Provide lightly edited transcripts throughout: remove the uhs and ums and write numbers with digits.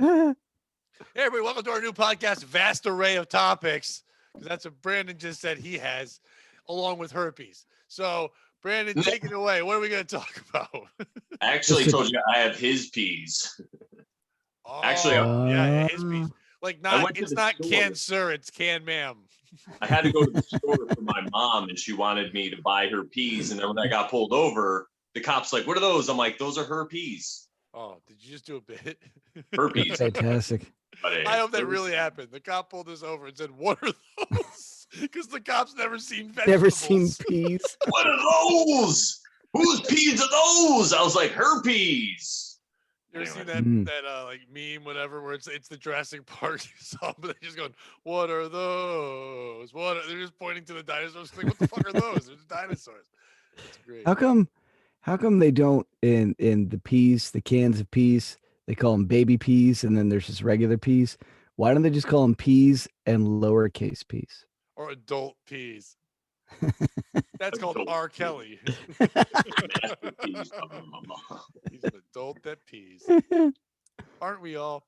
Hey, everybody, welcome to our new podcast, Vast Array of Topics, because that's what Brandon just said he has, along with herpes. So, Brandon, take it away. What are we going to talk about? I actually told you I have his peas. Actually, yeah, his piece. Like, it's not store. canned sir, it's canned ma'am. I had to go to the store for my mom, and she wanted me to buy her peas. And then when I got pulled over, the cop's like, "What are those?" I'm like, "Those are her peas." Oh, did you just do a bit? Her peas. Fantastic. I hope that really happened. The cop pulled us over and said, "What are those?" Because the cop's never seen vegetables. Never seen peas. What are those? Whose peas are those? I was like, her peas. You ever seen that like meme, whatever, where it's the Jurassic Park song, but they're just going, "What are those? They're just pointing to the dinosaurs. Like, what the fuck are those? They're just dinosaurs. It's great. How come they don't in the peas, the cans of peas, they call them baby peas, and then there's just regular peas? Why don't they just call them peas and lowercase peas? Or adult peas. That's called R. Kelly. He's an adult that pees. Aren't we all?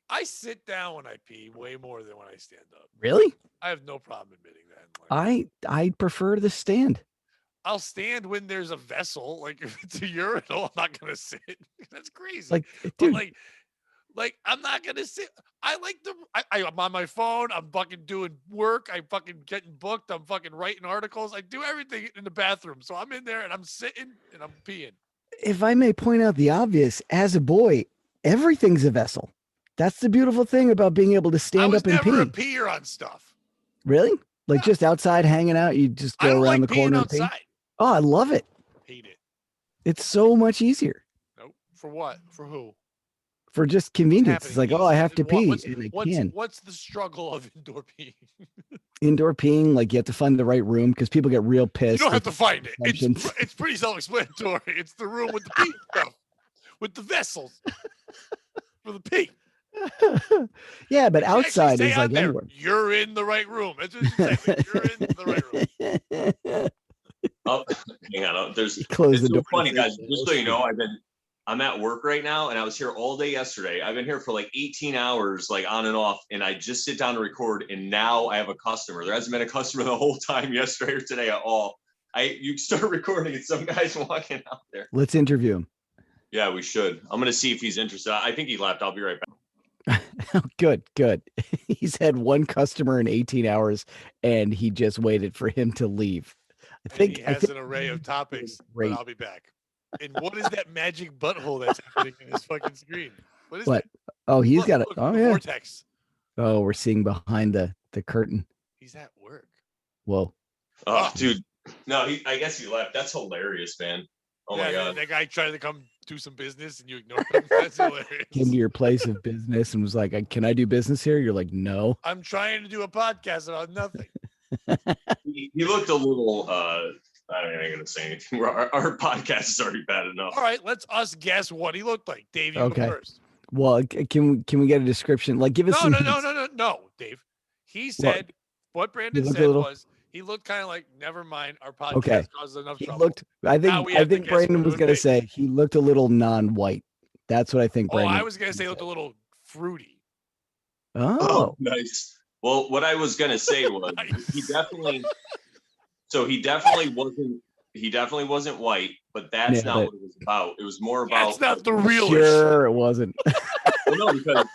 I sit down when I pee way more than when I stand up. Really? I have no problem admitting that. I prefer the stand. I'll stand when there's a vessel. Like if it's a urinal, I'm not gonna sit. That's crazy. Like, dude. But like I'm not gonna sit. I'm on my phone. I'm fucking doing work. I'm fucking getting booked. I'm fucking writing articles. I do everything in the bathroom. So I'm in there and I'm sitting and I'm peeing. If I may point out the obvious, as a boy, everything's a vessel. That's the beautiful thing about being able to stand up and pee. I was never a peer on stuff. Really? Like just outside hanging out, you just go around the corner and pee? Outside. Oh, I love it. Hate it. It's so much easier. Nope. For what? For who? For just convenience. It's like, I have to pee. What's the struggle of indoor peeing? Indoor peeing, like you have to find the right room because people get real pissed. You don't have to find it. It's pretty self-explanatory. It's the room with the pee stuff, with the vessels for the pee. Yeah, but outside is like anywhere. You're in the right room. That's what you say. You're in the right room. Oh, hang on. It's so funny, guys. Just so you know, I'm at work right now, and I was here all day yesterday. I've been here for like 18 hours, like on and off, and I just sit down to record, and now I have a customer. There hasn't been a customer the whole time yesterday or today at all. You start recording, and some guy's walking out there. Let's interview him. Yeah, we should. I'm gonna see if he's interested. I think he left. I'll be right back. Good. He's had one customer in 18 hours, and he just waited for him to leave. I think he has an array of topics. But I'll be back. And what is that magic butthole that's happening in his fucking screen? What is that? Oh, he's got it. Oh, yeah. Vortex. Oh, we're seeing behind the curtain. He's at work. Whoa. Oh, dude. No, I guess he left. That's hilarious, man. Oh my God. That guy tried to come do some business and you ignored him. That's hilarious. Came to your place of business and was like, "Can I do business here?" You're like, "No." I'm trying to do a podcast about nothing. He looked a little I ain't gonna say anything. Our podcast is already bad enough. All right, let's guess what he looked like. Dave, you go first. Well, can we get a description? Like, give us No, Dave. He said what Brandon said was he looked kind of like, never mind, our podcast caused enough trouble. I think Brandon was gonna say he looked a little non-white. That's what I think. Brandon. I was gonna say he looked a little fruity. Oh, nice. Well, what I was gonna say was he definitely wasn't white, but that's not what it was about. It was more about that's not the real Sure, it wasn't. Well, no, because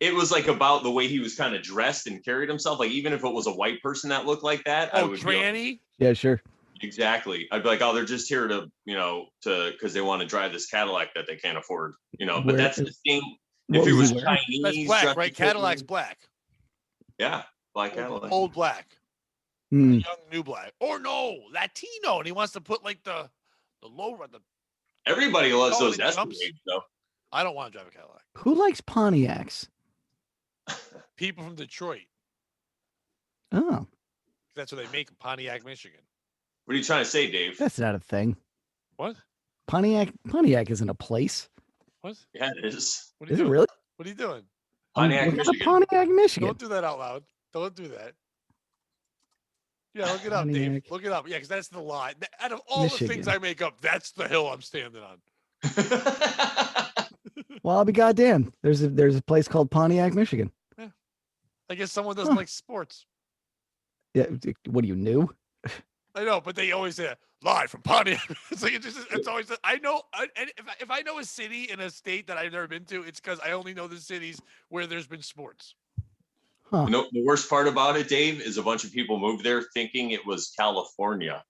it was like about the way he was kind of dressed and carried himself. Like even if it was a white person that looked like that, I would tranny? Yeah, sure. Exactly. I'd be like, oh, they're just here to because they want to drive this Cadillac that they can't afford. But that's the thing. If it was Chinese, that's black, right? Cadillac's black. Yeah, black Cadillac. Old black. Young new black. Or no, Latino. And he wants to put like the low run. Everybody loves those Escalades, though. I don't want to drive a Cadillac. Who likes Pontiacs? People from Detroit. Oh. That's what they make in Pontiac, Michigan. What are you trying to say, Dave? That's not a thing. What? Pontiac isn't a place. What? Yeah, it is. Is it really? What are you doing? Pontiac, Michigan. Pontiac, Michigan. Don't do that out loud. Don't do that. Yeah, look it up, Dave. Look it up. Yeah, because that's the lie. Out of all the things I make up, that's the hill I'm standing on. Well, I'll be goddamn. There's a place called Pontiac, Michigan. I guess someone doesn't like sports. Yeah. What do you new? I know, but they always say live from Pontiac. It's like it's always. I know, and if I know a city in a state that I've never been to, it's because I only know the cities where there's been sports. Huh. You know, the worst part about it, Dave, is a bunch of people moved there thinking it was California.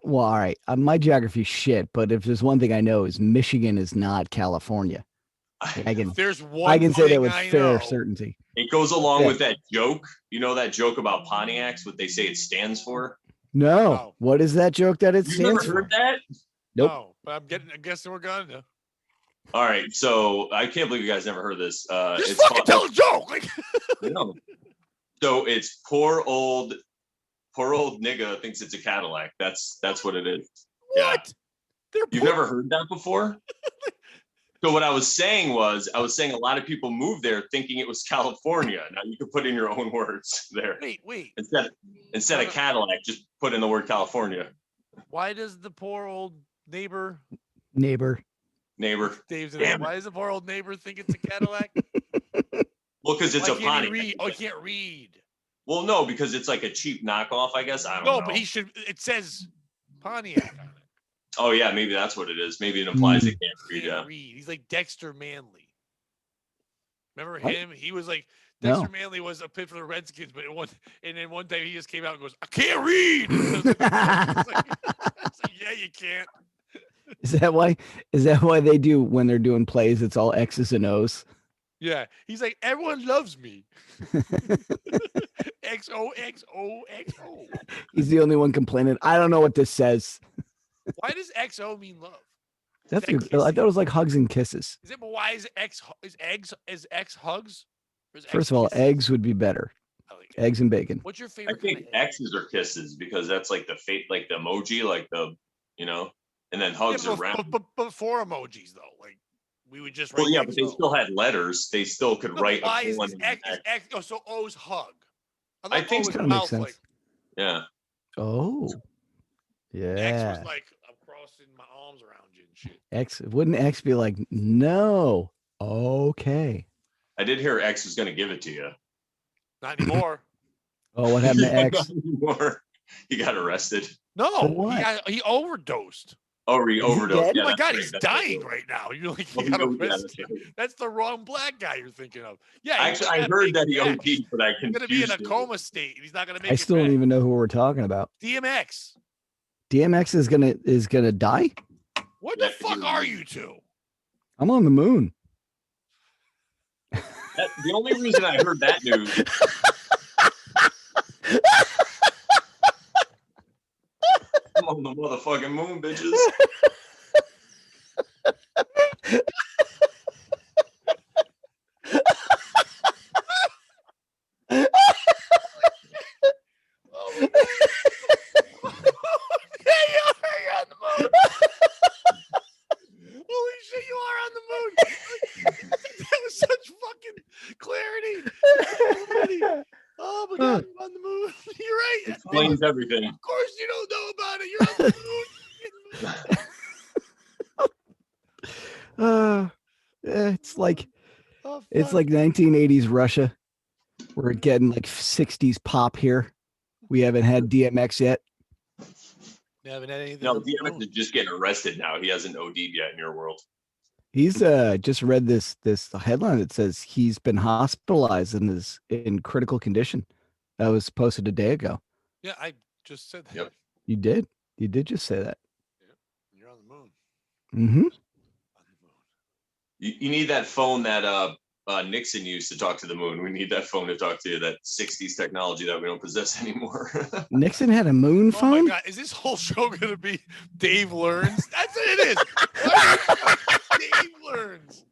Well, all right. My geography's shit, but if there's one thing I know is Michigan is not California. I can There's one. I can say that with I fair know. certainty. It goes along with that joke. You know that joke about Pontiacs, what they say it stands for? No. No. What is that joke that it You've stands never for? heard that? Nope. No, but I'm guessing we're gonna. All right, so I can't believe you guys never heard this. Just It's fucking tell a joke. Like, no. So it's poor old nigga thinks it's a Cadillac. That's what it is. what? Yeah. You've never heard that before? So what I was saying a lot of people moved there thinking it was California. Now you can put in your own words there. Wait. Instead of Cadillac, just put in the word California. Why does the poor old neighbor Neighbor. Dave's in it? Why does the poor old neighbor think it's a Cadillac? Well, because it's Why a can't he Pontiac. read? Oh, he can't read. Well, no, because it's like a cheap knockoff, I guess. I don't know. No, but he should. It says Pontiac on it. Oh yeah, maybe that's what it is. Maybe it implies he can't read. Can't Yeah. read. He's like Dexter Manley. Remember What? him? He was like No. Dexter Manley was a pit for the Redskins, but then one day he just came out and goes, "I can't read." It's like, yeah, you can't. Is that why they do when they're doing plays? It's all X's and O's. Yeah, he's like, everyone loves me. XO XO XO. He's the only one complaining. I don't know what this says. Why does XO mean love? That's that good. I thought it was like hugs and kisses. Is it? But why is X hugs? Or is X First of all, kisses? eggs would be better. I like it. Eggs and bacon. What's your I favorite think kind of egg? X's are kisses because that's like the like the emoji, like the and then hugs Yeah, are round. but for emojis though, like we would just write. Well, yeah, but they XO. still had letters. They still could No, write. why a is colon this and X, an is X? Oh, so O's hug. I think O was so. Makes mouth, sense. like Yeah. Oh, X yeah. was like I'm crossing my arms around you and shit. X wouldn't X be like no? Okay. I did hear X was going to give it to you. Not anymore. Oh, what happened to Yeah, X? not anymore. He got arrested. No, For what? he overdosed. Oh, he he overdosed. dead? Yeah, Oh my that's God, right. he's That's right. dying right now. You're like, Oh, he got yeah, that's arrested. right. That's the wrong black guy you're thinking of. Yeah, Actually, I heard that he OD'd, but I He's gonna be in confused a him. coma state, and he's not gonna make I it still don't back. even know who we're talking about. DMX. DMX is gonna die. What the That- fuck are you two? I'm on the moon. The only reason I heard that news. I'm on the motherfucking moon, bitches. Oh my God. Yeah, you're on the moon. Holy shit, you are on the moon. That was such fucking clarity. Oh my God, you're on the moon. You're right. Explains everything. Of course you don't know about it. You're on the moon. It's like Oh, it's fuck. like 1980s Russia. We're getting like 60s pop here. We haven't had DMX yet. You haven't had anything. No, on the DMX moon. is just getting arrested now. He hasn't OD'd yet in your world. He's just read this headline that says he's been hospitalized and is in critical condition. That was posted a day ago. Yeah, I just said that. Yep. You did just say that. You're on the moon. Mm-hmm. On the moon. You need that phone that Nixon used to talk to the moon. We need that phone to talk to that 60s technology that we don't possess anymore. Nixon had a moon Oh phone. my God, is this whole show gonna be Dave Learns? That's what it is. Dave Learns.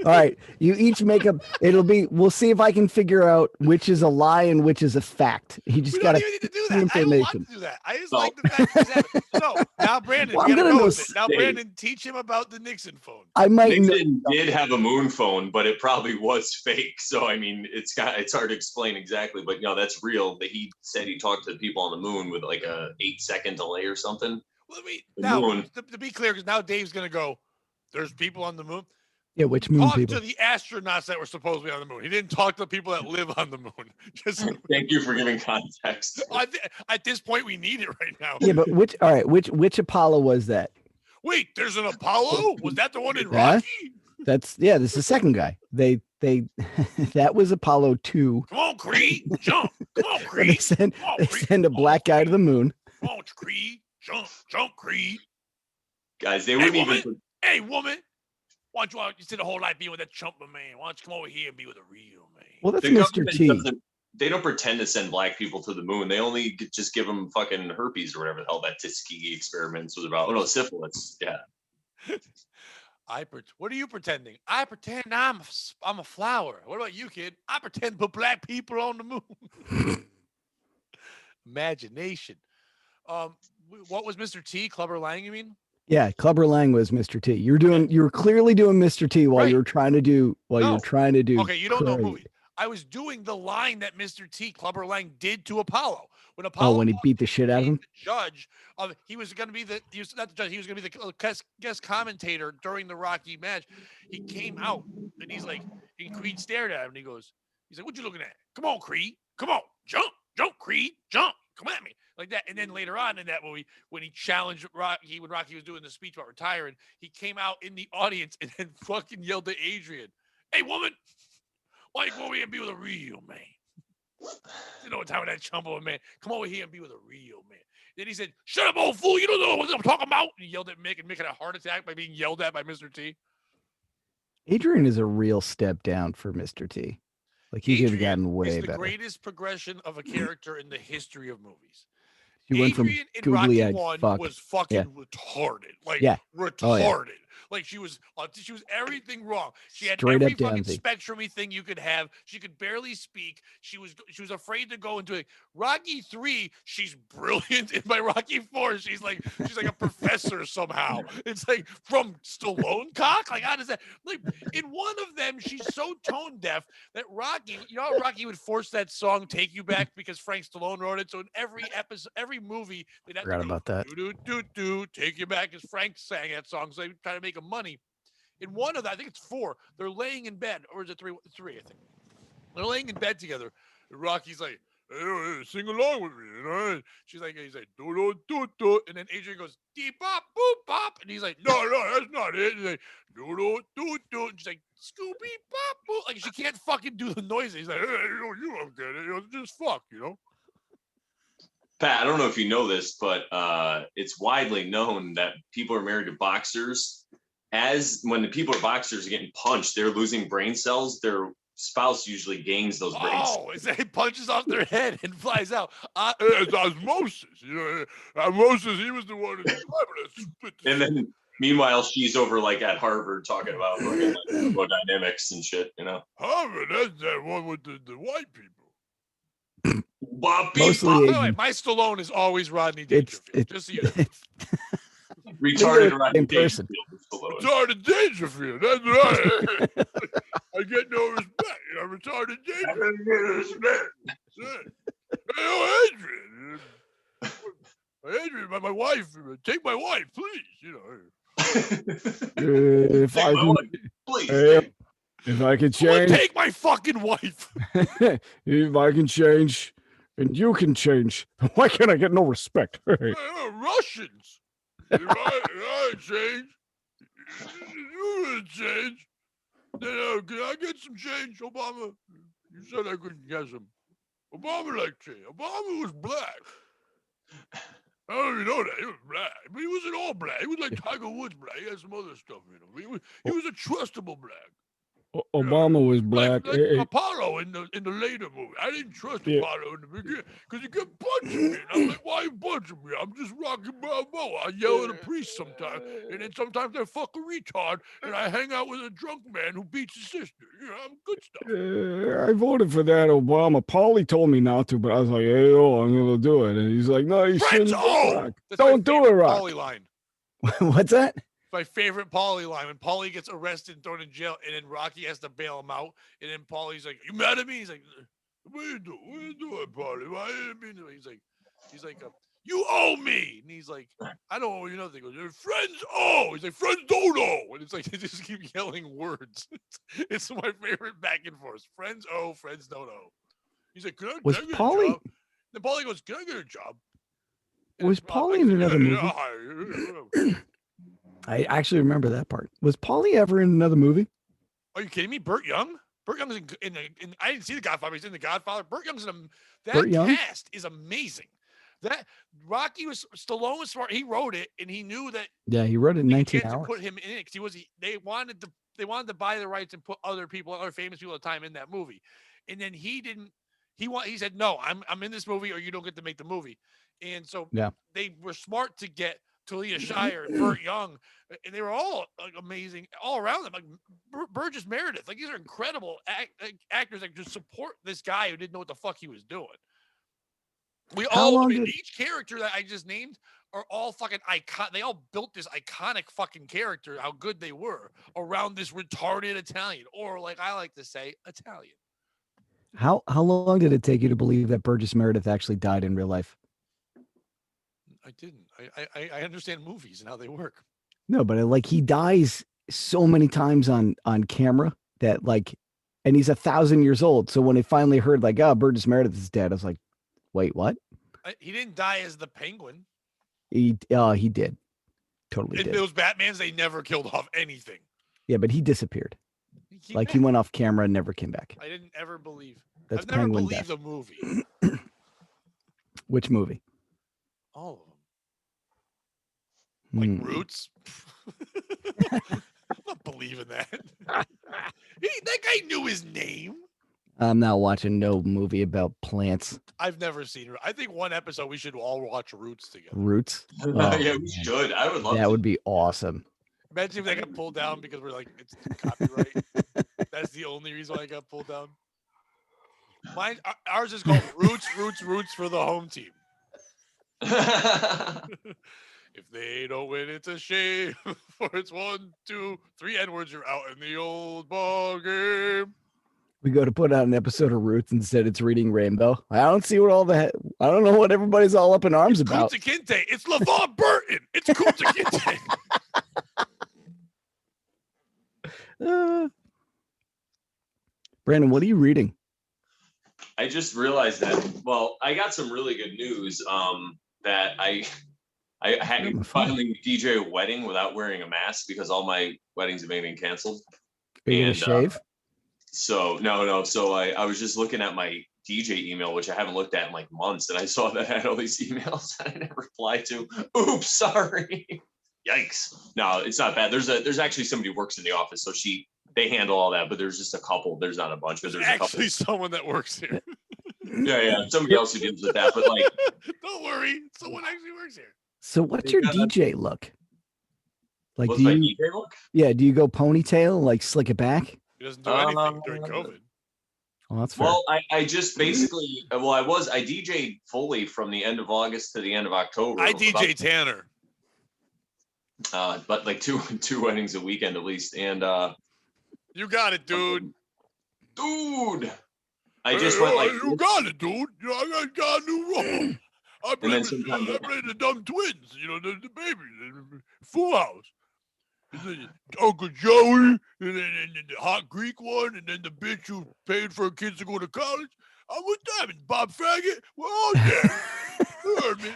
All right, you each make up. We'll see if I can figure out which is a lie and which is a fact. You We just don't got even need to do the that. I don't want information. to do that. I just No. like the fact that it's happening. So now, Brandon, Well, we I'm gotta gonna go know with it. Now, Dave. Brandon, teach him about the Nixon phone. I might know. Nixon did have a moon phone, but it probably was fake. So I mean, it's hard to explain exactly, but that's real. That he said he talked to people on the moon with like a 8-second delay or something. Let me The now moon. to be clear, because now Dave's gonna go. there's people on the moon. Yeah, which moon Talk people? to the astronauts that were supposed to be on the moon. He didn't talk to the people that live on the moon. Just Thank you for giving context. at this point, we need it right now. Yeah, but which Apollo was that? Wait, there's an Apollo? Was that the one in Yeah. Rocky? That's this is the second guy. They that was Apollo 2. Come on, Creed, jump. Come on, Where they Creed. send Come on, they Creed. send a black guy to the moon. Come on, Creed, jump, Creed. Guys, they wouldn't even. Hey, woman. Why don't you sit a whole life being with that chumper man? Why don't you come over here and be with a real man? Well, that's The Mr. government T. They don't pretend to send black people to the moon. They only just give them fucking herpes or whatever the hell that Tuskegee experiments was about. Oh no, syphilis. Yeah. What are you pretending? I pretend I'm a flower. What about you, kid? I pretend to put black people on the moon. Imagination. What was Mr. T? Clubber Lang, you mean? Yeah, Clubber Lang was Mr. T. You were clearly doing Mr. T while you were trying to do Okay, you don't know Curry. movies. I was doing the line that Mr. T, Clubber Lang, did to Apollo. When Apollo when he beat the shit out of him? The judge, he was going to be he was not the judge, he was going to be the guest commentator during the Rocky match. He came out and he's like, and Creed stared at him and he's like, what you looking at? Come on, Creed. Come on. Jump, Creed. Jump. Come at me. Like that. And then later on in that movie, when he challenged Rocky, when Rocky was doing the speech about retiring, he came out in the audience and then fucking yelled at Adrian, hey, woman, why you go over here and be with a real man? You know what time of that chumbo man? Come over here and be with a real man. Then he said, shut up, old fool. You don't know what I'm talking about. And he yelled at Mick, and Mick had a heart attack by being yelled at by Mr. T. Adrian is a real step down for Mr. T. Like he could have gotten way is the better. Greatest progression of a character in the history of movies. He went from Adrian in Rocky 1 fuck. was fucking retarded. Like retarded. Oh, yeah. Like she was everything wrong. She had Straight every up fucking Downsy. spectrum-y thing you could have. She could barely speak. She was afraid to go into it. Rocky 3, she's brilliant. And by Rocky 4, she's like a professor somehow. It's like from Stallone cock. Like how does that? Like in one of them, she's so tone deaf that Rocky, you know how Rocky would force that song "Take You Back" because Frank Stallone wrote it. So in every episode, every movie, they'd have Forgot to go, about that. Do take you back, because Frank sang that song, so they try to make him money. In one of that, I think it's 4, they're laying in bed, or is it 3? 3, I think. They're laying in bed together, and Rocky's like, hey, sing along with me, you know? He's like, do do do, and then Adrian goes, dee bop boop bop, and he's like, no, that's not it. And he's like, do do do do, and she's like, Scooby bop boop, like she can't fucking do the noises. He's like, hey, you don't get it, just fuck, you know. Pat, I don't know if you know this, but it's widely known that people are married to boxers. When the people are boxers are getting punched, they're losing brain cells. Their spouse usually gains those brain cells. Oh, he punches off their head and flies out. It's osmosis. You know, osmosis, he was the one who... And then, meanwhile, she's over like at Harvard talking about like, thermodynamics and shit, you know? Harvard, that's that one with the white people. Mostly by the way, my Stallone is always Rodney Dangerfield. Just so you know. Retarded Rodney Dangerfield. Retarded Dangerfield. That's right. I get no respect. I'm retarded Dangerfield. Hey, Adrian, my wife. Take my wife, please. You know. If I could change, take my fucking wife. If I can change, and you can change, why can't I get no respect? Russians. If I change, you change. Then can I get some change, Obama? You said I couldn't get some. Obama liked change. Obama was black. I don't even know that. He was black. But he wasn't all black. He was like Tiger Woods black. He had some other stuff in him. He was a trustable black. Obama was black. Like Apollo in the later movie. I didn't trust Apollo in the beginning because he kept punching me. And I'm like, why are you punching me? I'm just Rocky Balboa. I yell at a priest sometimes, and then sometimes I fuck a retard, and I hang out with a drunk man who beats his sister. You know, I'm good stuff. I voted for that Obama. Paulie told me not to, but I was like, hey, I'm going to do it. And he's like, no, you shouldn't. Don't do it, Rock. Paulie line. What's that? My favorite Paulie line, when Paulie gets arrested and thrown in jail, and then Rocky has to bail him out, and then Paulie's like, "You mad at me?" He's like, "What are you doing? What are you doing, Paulie? Why didn't mean to?" He's like, you owe me. And he's like, I don't owe you nothing. He goes, friends owe. He's like, friends don't owe. And it's like, they just keep yelling words. It's my favorite back and forth. Friends owe, friends don't owe. He's like, can I get a job? Then Paulie goes, can I get a job? And Was Paulie in another movie? I actually remember that part. Was Paulie ever in another movie? Are you kidding me? Burt Young? Burt Young's in I didn't see The Godfather. He's in The Godfather. Burt Young's in that cast is amazing. That Stallone was smart. He wrote it, and he knew that. Yeah, he wrote it in 19 hours. To put him in it because they wanted to buy the rights and put other famous people at the time in that movie, and then he didn't. He said no, I'm in this movie, or you don't get to make the movie, and so they were smart to get Talia Shire and Burt Young, and they were all like amazing all around them. Like Burgess Meredith, like these are incredible actors that just support this guy who didn't know what the fuck he was doing. Each character that I just named are all fucking icon. They all built this iconic fucking character. How good they were around this retarded Italian, or like I like to say, Italian. How long did it take you to believe that Burgess Meredith actually died in real life? I didn't. I understand movies and how they work. No, but like he dies so many times on camera that like, and he's 1,000 years old. So when they finally heard like, oh, Burgess Meredith is dead, I was like, wait, what? He didn't die as the Penguin. He did. Totally did. In those Batmans, they never killed off anything. Yeah, but he disappeared. He went off camera and never came back. I didn't ever believe. That's I've never Penguin believed death. the movie. Which movie? All of them. Like Roots. I'm not believing that. That guy knew his name. I'm not watching no movie about plants. I've never seen it. I think one episode we should all watch Roots together. Roots? Oh, yeah, we should. I would love that. That would be awesome. Imagine if they got pulled down because we're like, it's copyright. That's the only reason why I got pulled down. Ours is called Roots for the home team. If they don't win, it's a shame. For it's 1, 2, 3 N-words, you're out in the old ball game. We go to put out an episode of Roots, instead it's Reading Rainbow. I don't see what I don't know what everybody's all up in arms about. Kunta Kinte. It's LeVar Burton. It's Kunta Kinte. Brandon, what are you reading? I just realized that, well, I got some really good news that I had finally DJ a wedding without wearing a mask because all my weddings have been canceled. Are you going to shave? So no. So I was just looking at my DJ email, which I haven't looked at in like months, and I saw that I had all these emails that I never replied to. Oops, sorry. Yikes. No, it's not bad. There's actually somebody who works in the office, so they handle all that, but there's just a couple. There's not a bunch, but there's actually someone that works here. Yeah, somebody else who deals with that. But like, don't worry, someone actually works here. So what's your DJ look? Like, what's my DJ look? Yeah, do you go ponytail, like slick it back? He doesn't do anything during COVID. Well, that's fair. Well, I just basically, I DJ'd fully from the end of August to the end of October. I DJ Tanner. But like two weddings a weekend at least, and you got it, dude. Dude, I just went like, you got it, dude. I got a new role. I played the dumb twins. You know, the baby, Full House. Uncle Joey, and then the hot Greek one, and then the bitch who paid for her kids to go to college. I'm with them, and Bob Faggot. We're all there. You heard me.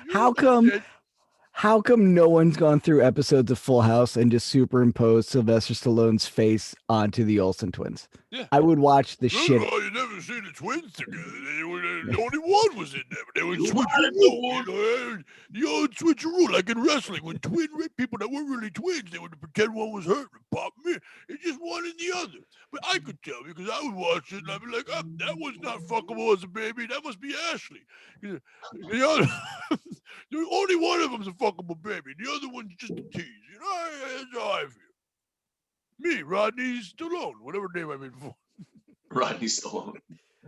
How come no one's gone through episodes of Full House and just superimposed Sylvester Stallone's face onto the Olsen twins? Yeah. I would watch the shit. Oh, you never seen the twins together. The only one was in there, but they were switcheroo. The old switcheroo, like in wrestling, when twin people that weren't really twins, they would pretend one was hurt and pop me. It's just one and the other. But I could tell because I would watch it and I'd be like, oh, that was not fuckable as a baby. That must be Ashley. The only one of them's a fuckable baby. The other one's just a tease. You know, that's how I feel. Me, Rodney Stallone, whatever name I made before. Rodney Stallone.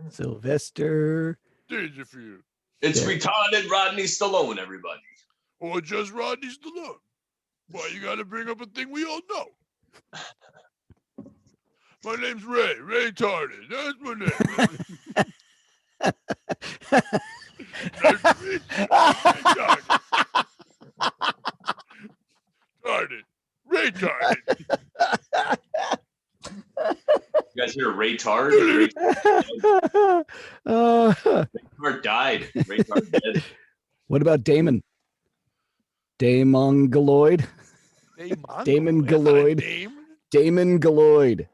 Sylvester. Danger for you. It's retarded Rodney Stallone, everybody. Or just Rodney Stallone. Why you gotta bring up a thing we all know? My name's Ray. Ray Tarded. That's my name. Ray Tarded. guys hear Ray Tard? Ray Tard died. Ray Tard dead. What about Damon? Damon Galoid? Damon Galoid. Damon Galoid.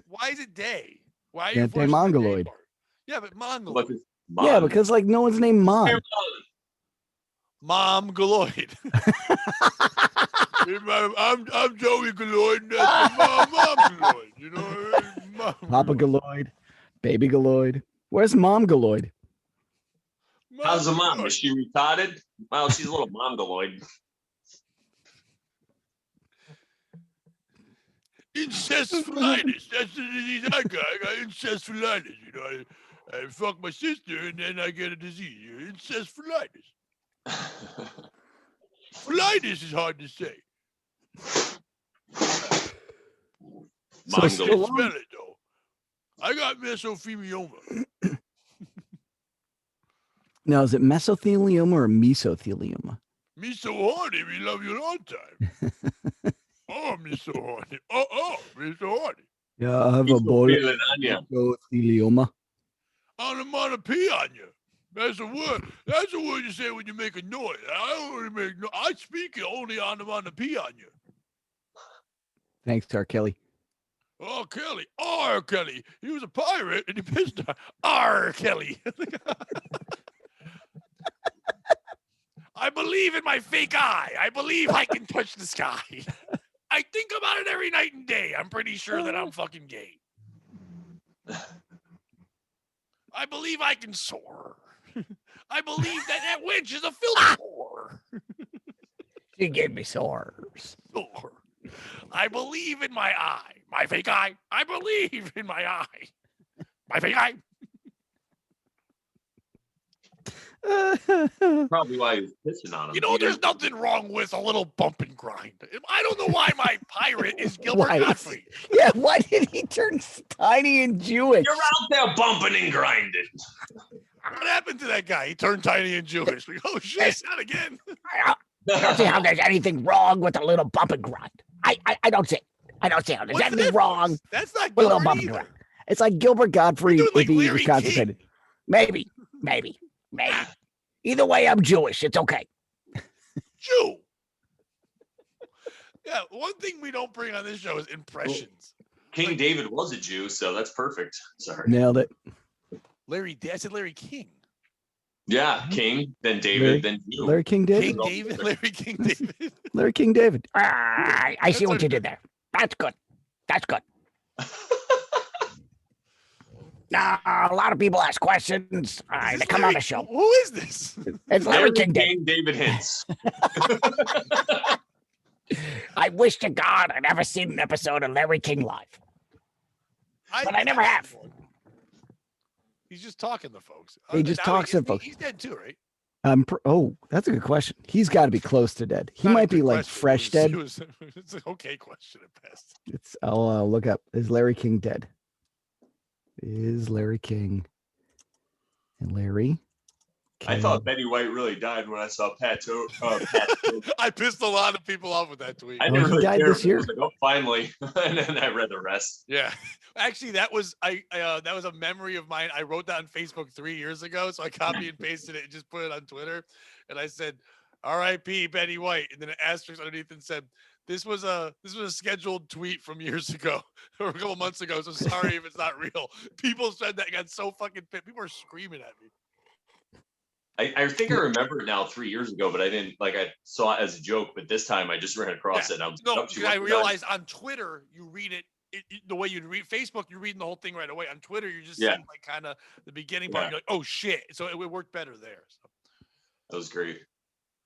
Why is it Day? Why are Yeah, you forcing the Day part? Yeah, but Mongoloid. Yeah, because like no one's named Mon. Mom Galoid. I'm Joey Galoid. That's my mom Galoid. You know, Mom Papa Galoid. Baby Galoid. Where's Mom Galoid? How's the mom? Is she retarded? Well, she's a little mongoloid. Incestfulitis. That's the disease I got. I got incestfulitis. You know, I fuck my sister and then I get a disease. Incestfulitis. Fulitis is hard to say. So Spell it though. I got mesothelioma. Now, is it mesothelioma or mesothelioma? Me so horny, we love you a long time. Oh, me so horny. Me so horny. Yeah, I have a ball of Anya. mesothelioma. Onomatopoeia. That's a word. That's a word you say when you make a noise. I only make no. I speak it only onomatopoeia. Thanks, R. Kelly. Oh, Kelly. R. Kelly. He was a pirate and he pissed on R. Kelly. I believe in my fake eye. I believe I can touch the sky. I think about it every night and day. I'm pretty sure that I'm fucking gay. I believe I can soar. I believe that witch is a filthy whore. She gave me sores. Soar. I believe in my eye. My fake eye. I believe in my eye. My fake eye. Probably why he was pissing on him. You know, there's nothing wrong with a little bump and grind. I don't know why my pirate is Gilbert Gottfried. Yeah, why did he turn tiny and Jewish? You're out there bumping and grinding. What happened to that guy? He turned tiny and Jewish. Like, oh shit, not again. I don't see how there's anything wrong with a little bump and grind. I don't see. I don't see how there's What's anything that wrong voice? That's not with a little Gilbert bump and either. grind. It's like Gilbert Gottfried You're doing if like he was Larry constipated. Maybe. Either way, I'm Jewish. It's okay. Jew. Yeah, one thing we don't bring on this show is impressions. King David was a Jew, so that's perfect. Sorry. Nailed it. I said Larry King. Yeah, King, then David, then Jew. Larry King David. King David? Larry King David. Larry King David. I see what you did there. That's good. That's good. Now, a lot of people ask questions. They come on the show. Who is this? It's Larry King David. David Hintz. I wish to God I'd ever seen an episode of Larry King live. But I never have. He's just talking to folks. He just talks to folks. He's dead too, right? That's a good question. He's got to be close to dead. He might be like fresh dead. It's an okay question at best. I'll look up. Is Larry King dead? Is Larry King and Larry King. I thought Betty White really died when I saw Pat Toad. I pissed a lot of people off with that tweet. I didn't really died care. this year. I was like, oh, finally. And then I read the rest. Yeah. Actually, that was a memory of mine. I wrote that on Facebook 3 years ago. So I copied and pasted it and just put it on Twitter. And I said, R.I.P. Betty White. And then an asterisk underneath and said, this was a scheduled tweet from years ago or a couple months ago. So sorry if it's not real. People said that, got so fucking pissed. People were screaming at me. I think I remember it now 3 years ago, but I didn't I saw it as a joke, but this time I just ran across it. And I was I realized on Twitter you read it, the way you'd read Facebook, you're reading the whole thing right away. On Twitter, you're just seeing like kind of the beginning part. You're like, oh shit! So it worked better there. So. That was great.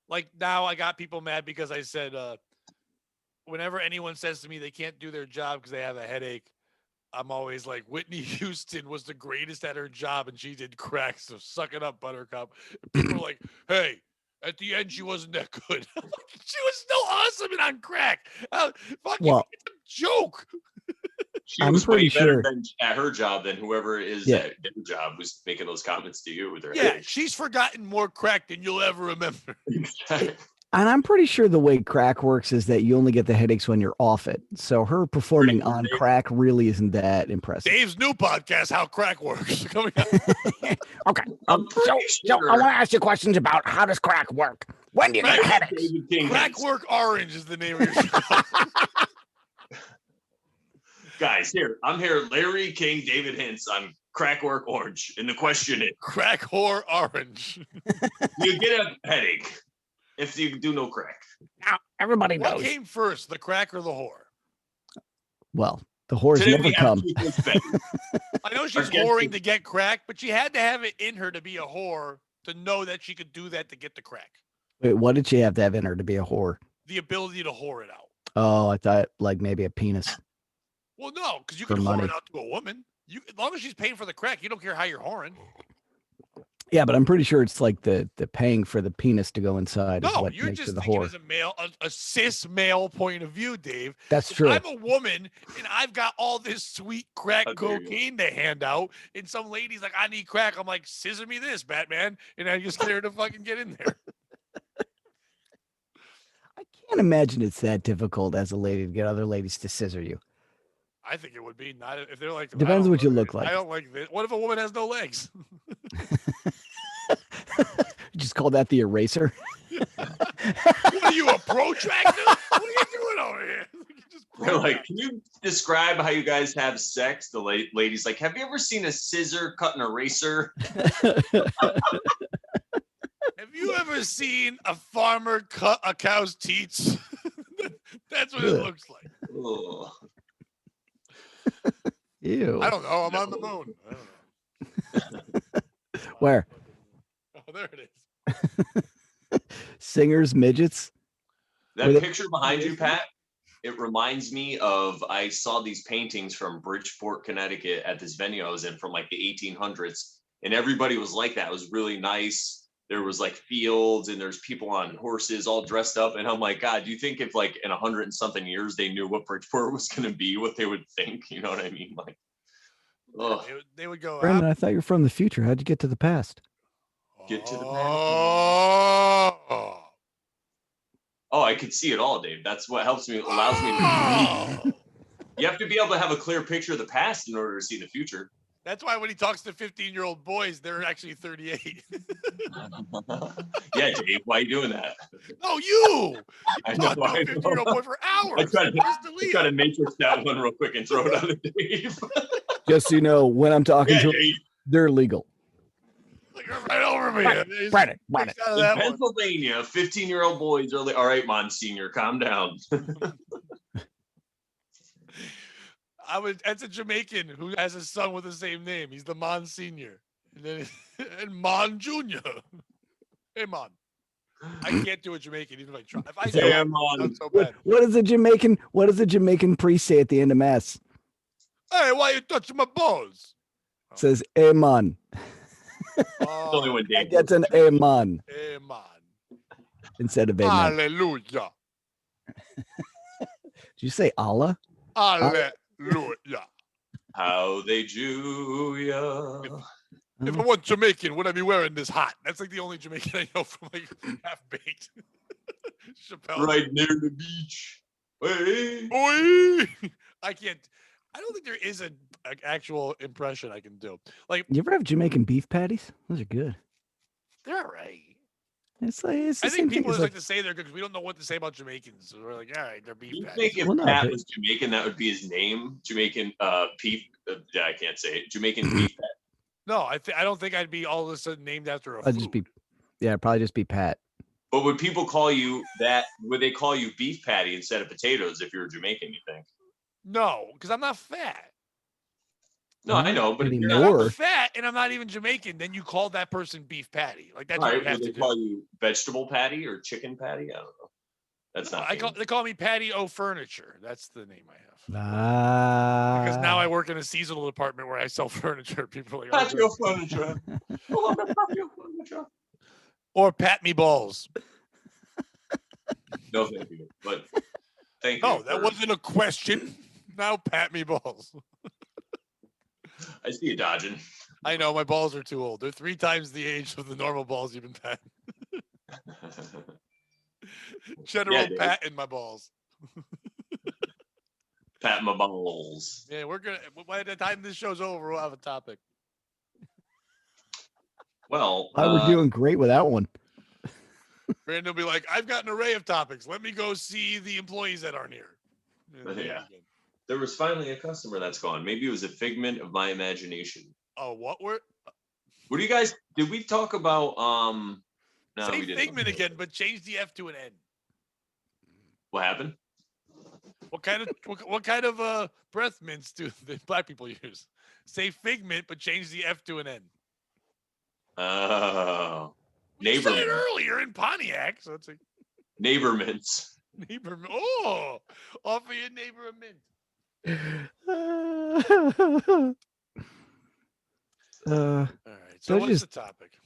Like now, I got people mad because I said, whenever anyone says to me they can't do their job because they have a headache, I'm always like, Whitney Houston was the greatest at her job and she did crack. So suck it up, Buttercup. And people are like, hey, at the end, she wasn't that good. She was still awesome and on crack. It's a joke. She was way better at her job than whoever is at their job who's making those comments to you with her headache. She's forgotten more crack than you'll ever remember. And I'm pretty sure the way crack works is that you only get the headaches when you're off it. So her performing Pretty on much. crack really isn't that impressive. Dave's new podcast, How Crack Works, coming out. Okay. I'm pretty So I sure. want to ask you questions about how does crack work? When do you get Crack- headaches? David King Crack Hicks. Work Orange is the name of your show. Guys, I'm here, Larry King, David Hintz on Crackwork Orange. And the question is, Crack Whore Orange. you get a headache if you do no crack. Now, everybody What knows. came first, the crack or the whore? Well, the whores Today never we have come. Truth or Fake. I know she's guest whoring is- to get crack, but she had to have it in her to be a whore to know that she could do that to get the crack. Wait, what did she have to have in her to be a whore? The ability to whore it out. Oh, I thought like maybe a penis. Well, no, because you For can whore money. it out to a woman. As long as she's paying for the crack, you don't care how you're whoring. Yeah, but I'm pretty sure it's like the paying for the penis to go inside is No, what you're makes her just the thinking whore. as a male, a cis male point of view, Dave. That's If true. I'm a woman and I've got all this sweet crack How dare you. cocaine to hand out, and some lady's like, I need crack. I'm like, scissor me this, Batman. And I just get her to fucking get in there. I can't imagine it's that difficult as a lady to get other ladies to scissor you. I think it would be not if they're like. Depends I don't what you know, look like. I don't like this. What if a woman has no legs? Just call that the eraser. What are you, a protractor? What are you doing over here? Just They're like, can you describe how you guys have sex? The lady's like, have you ever seen a scissor cut an eraser? Have you ever seen a farmer cut a cow's teats? That's what it Ugh. looks like. Ugh. Ew. I don't know. I'm on the moon. I don't know. Where? Oh, there it is. Singers, midgets. That Were they- picture behind you, Pat, it reminds me of, I saw these paintings from Bridgeport, Connecticut at this venue I was in from like the 1800s. And everybody was like that. It was really nice. There was like fields and there's people on horses all dressed up. And I'm like, God, do you think if like in 100 and something years they knew what Bridgeport was going to be, what they would think? You know what I mean? Like, ugh. They would go. Brandon, I thought you were from the future. How'd you get to the past? Get to the Oh. Oh, I could see it all, Dave. That's what helps me, allows me to. Oh. You have to be able to have a clear picture of the past in order to see the future. That's why when he talks to 15-year-old boys, they're actually 38. Yeah, Dave, why are you doing that? No, you. I You know. talked to a I 15-year-old boy for hours. I tried to- Just delete Try it. to matrix that one real quick and throw it on to Dave. Just so you know, when I'm talking Yeah, to Dave. they're legal. Like, right over me. He's Brandon. kicked out of In that one. Pennsylvania, 15-year-old boys are like, all right, Monsignor, calm down. That's a Jamaican who has a son with the same name. He's the Mon Senior. And then and Mon Junior. Hey Mon. I can't do a Jamaican even if I try. If I do, Yeah, it Mon. sounds so bad. What does a Jamaican priest say at the end of mass? Hey, why you touching my balls? It says Amen. It's only when That Dave gets an Amen Hey man. instead of Amen. Hallelujah. Did you say Allah? Hallelujah. How they Jew ya. Oh. If I want Jamaican, would I be wearing this hat? That's like the only Jamaican I know from like Half Baked. Chappelle. Right near the beach. Hey. Oi! I can't. I don't think there is an actual impression I can do. Like, You ever have Jamaican beef patties? Those are good. they're all right. It's like it's the I same think thing. people It's just like, like to say they're good because we don't know what to say about Jamaicans. So we're like, all right, they're beef You patties. think if Well, no, Pat but- was Jamaican, that would be his name? Jamaican beef. Yeah, I can't say it. Jamaican beef. No, I don't think I'd be all of a sudden named after a I'd food. just be, yeah, it'd probably just be Pat. But would people call you that? Would they call you beef patty instead of potatoes if you're Jamaican? You think? No, because I'm not fat. No, I know, but if you're not, If Anymore. I'm fat and I'm not even Jamaican, then you call that person beef patty. Like that's all what right, you have would they to call do. you vegetable patty or chicken patty? I don't know. That's No, not. they call me Patty O Furniture. That's the name I have. Because Ah. now I work in a seasonal department where I sell furniture. People are like, oh, patio furniture. Oh, the patio furniture. or pat me balls. No, thank you. But thank you. No, that for- wasn't a question. Now pat me balls. I see you dodging. I know my balls are too old. They're 3 times the age of the normal balls you've been patting. General Dave. Pat in my balls. Pat my balls. Yeah, we're gonna. By the time this show's over, we'll have a topic. Well, we're doing great with that one. Brandon will be like, "I've got an array of topics. Let me go see the employees that aren't here." Yeah. There was finally a customer that's gone. Maybe it was a figment of my imagination. Oh, what were? What do you guys? Did we talk about? No, Say we didn't. figment again, but change the F to an N. What happened? What kind of breath mints do the black people use? Say figment, but change the F to an N. Oh, You said it neighbor earlier in Pontiac, so it's a neighbor mints. neighbor. Oh, offer your neighbor a mint. All right. So what's the topic?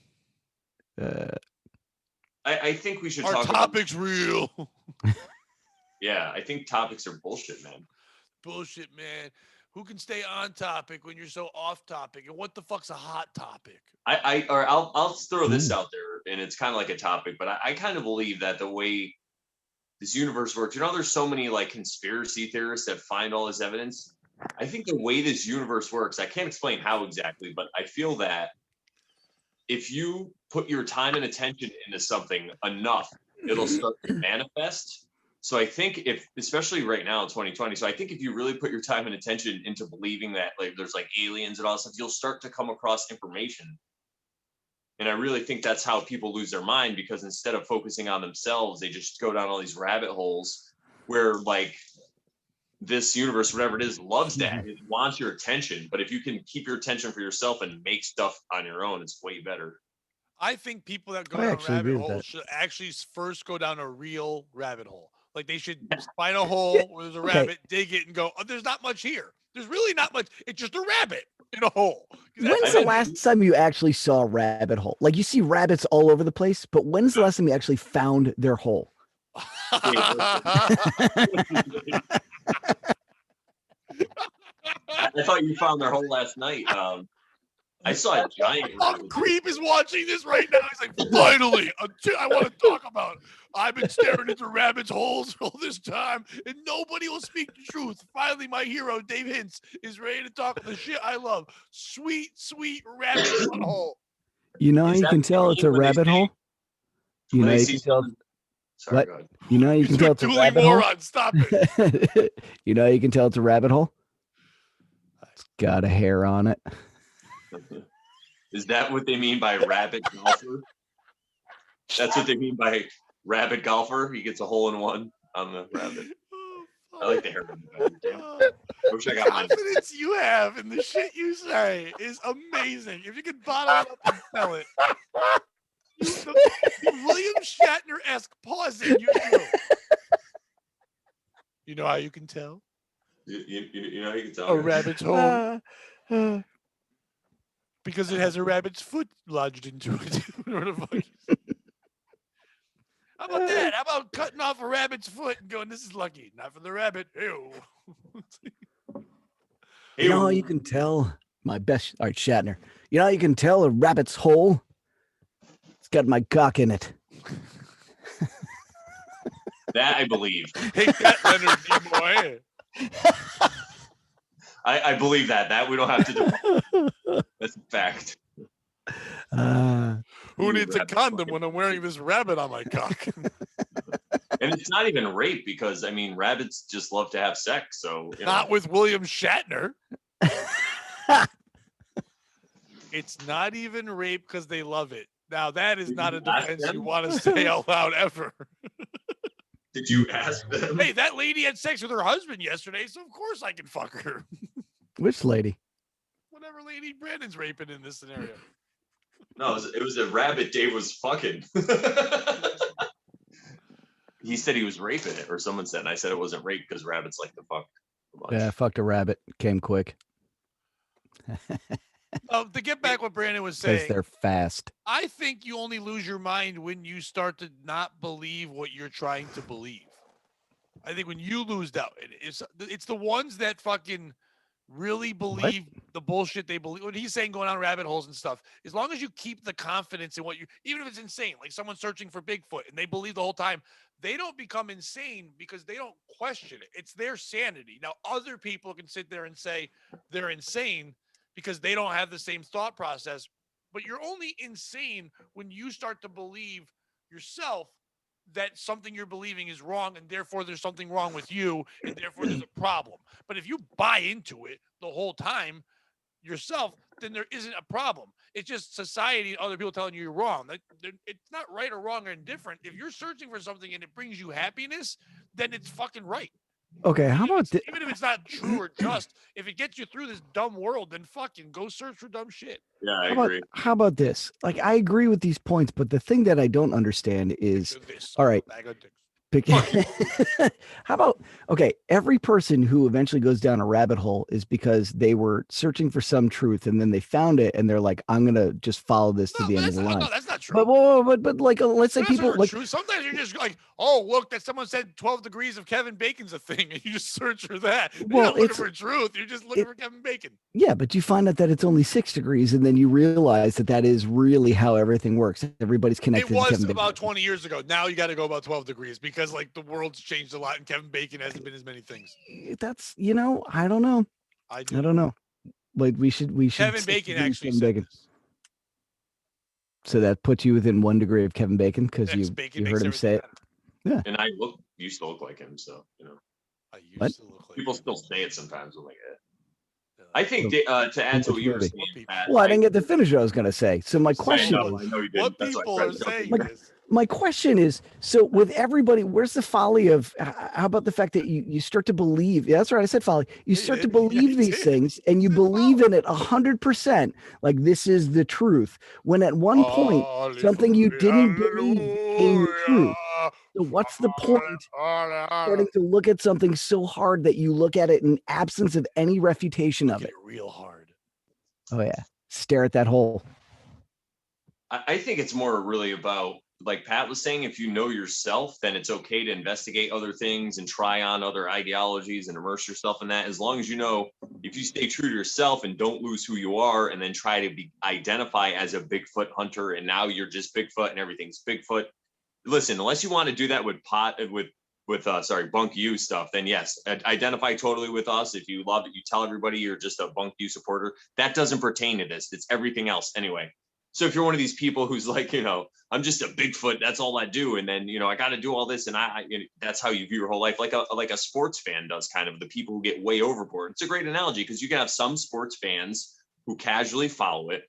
I think we should Our talk topic's real. Yeah, I think topics are bullshit, man. Bullshit, man. Who can stay on topic when you're so off topic? And what the fuck's a hot topic? I'll throw this out there, and it's kind of like a topic, but I kind of believe that the way this universe works, there's so many like conspiracy theorists that find all this evidence. I think the way this universe works, I can't explain how exactly, but I feel that if you put your time and attention into something enough, it'll start to manifest. So I think especially right now in 2020, so I think if you really put your time and attention into believing that like there's like aliens and all stuff, you'll start to come across information. And I really think that's how people lose their mind, because instead of focusing on themselves, they just go down all these rabbit holes where like this universe, whatever it is, loves that. It wants your attention. But if you can keep your attention for yourself and make stuff on your own, it's way better. I think people that go down rabbit holes should actually first go down a real rabbit hole. Like they should find a hole where there's a rabbit, dig it, and go, oh, there's not much here. There's really not much. It's just a rabbit in a hole. When's the last time you actually saw a rabbit hole? Like you see rabbits all over the place, but when's the last time you actually found their hole? I thought you found their hole last night. I saw a giant. Creep is watching this right now. He's like, finally, I want to talk about it. I've been staring into rabbits' holes all this time, and nobody will speak the truth. Finally, my hero, Dave Hintz, is ready to talk the shit I love. Sweet, sweet rabbit hole. You know how you can tell it's a rabbit hole? You know you can tell. Sorry, you know you can tell it's a rabbit hole? Stop it. You know you can tell it's a rabbit hole? It's got a hair on it. Is that what they mean by rabbit golfer? That's what they mean by rabbit golfer. He gets a hole in one on the rabbit. I like the hair. I wish I got mine. The confidence you have in the shit you say is amazing. If you could bottle it up and sell it. William Shatner-esque pausing you do. You know how you can tell? You know how you can tell? A rabbit's hole. Because it has a rabbit's foot lodged into it. How about that? How about cutting off a rabbit's foot and going, this is lucky. Not for the rabbit. Ew. You know how you can tell? My best. All right, Shatner. You know how you can tell a rabbit's hole? It's got my cock in it. That I believe. Take that, Leonard Nimoy. I believe that. That we don't have to do. That's a fact. Who needs a condom when I'm wearing this rabbit on my cock? And it's not even rape because, I mean, rabbits just love to have sex. So not with William Shatner. It's not even rape because they love it. Now, that is not a defense you want to say out loud ever. Did you ask them? Hey, that lady had sex with her husband yesterday, so of course I can fuck her. Which lady? Whatever lady Brandon's raping in this scenario. No, it was a rabbit Dave was fucking. He said he was raping it, or someone said, and I said it wasn't rape because rabbits like to fuck. Yeah, I fucked a rabbit. Came quick. To get back what Brandon was saying. Because they're fast. I think you only lose your mind when you start to not believe what you're trying to believe. I think when you lose doubt, it's the ones that fucking really believe the bullshit they believe. What he's saying, going down rabbit holes and stuff, as long as you keep the confidence in what you, even if it's insane, like someone searching for Bigfoot and they believe the whole time they don't become insane because they don't question it. It's their sanity. Now, other people can sit there and say they're insane because they don't have the same thought process, but you're only insane when you start to believe yourself that something you're believing is wrong and therefore there's something wrong with you and therefore there's a problem. But if you buy into it the whole time yourself, then there isn't a problem. It's just society and other people telling you you're wrong. It's not right or wrong or indifferent. If you're searching for something and it brings you happiness, then it's fucking right. Okay, how about even if it's not true or just, if it gets you through this dumb world, then fucking go search for dumb shit. Yeah, I agree. How about this? Like, I agree with these points, but the thing that I don't understand is, all right, how about, okay, every person who eventually goes down a rabbit hole is because they were searching for some truth and then they found it and they're like, I'm gonna just follow this to the end of the line. No, that's not true. But like, let's say people like true. Sometimes you're just like, oh, look, that someone said 12 degrees of Kevin Bacon's a thing, and you just search for that. You're not looking for truth. You're just looking for Kevin Bacon. Yeah, but you find out that it's only 6 degrees, and then you realize that that is really how everything works. Everybody's connected. It was about 20 years ago. Now you got to go about 12 degrees because like the world's changed a lot, and Kevin Bacon hasn't been as many things. That's I don't know. I don't know. Like we should. Kevin Bacon actually said this. So that puts you within 1 degree of Kevin Bacon because you heard him say it. Yeah, and I used to look like him, so I used to look like people still say it sometimes. I'm like, I think to add to what you were saying, Pat, well, I didn't get to finish what I was going to say. So my question I know you didn't. What people are saying this. My question is, so with everybody, where's the folly of, how about the fact that you start to believe, that's right, I said folly, you start to believe these things and you believe in it 100%, like this is the truth, when at one point, something you didn't believe became the truth. So what's the point starting to look at something so hard that you look at it in absence of any refutation of it? Real hard. Oh yeah, stare at that hole. I think it's more really about, like Pat was saying, if you know yourself, then it's okay to investigate other things and try on other ideologies and immerse yourself in that. As long as you know, if you stay true to yourself and don't lose who you are, and then try to identify as a Bigfoot hunter, and now you're just Bigfoot and everything's Bigfoot. Listen, unless you want to do that with Bunk U stuff, then yes, identify totally with us. If you love it, you tell everybody you're just a Bunk U supporter. That doesn't pertain to this. It's everything else anyway. So if you're one of these people who's like, I'm just a Bigfoot, that's all I do, and then I got to do all this, and that's how you view your whole life, like a sports fan does, kind of the people who get way overboard. It's a great analogy because you can have some sports fans who casually follow it,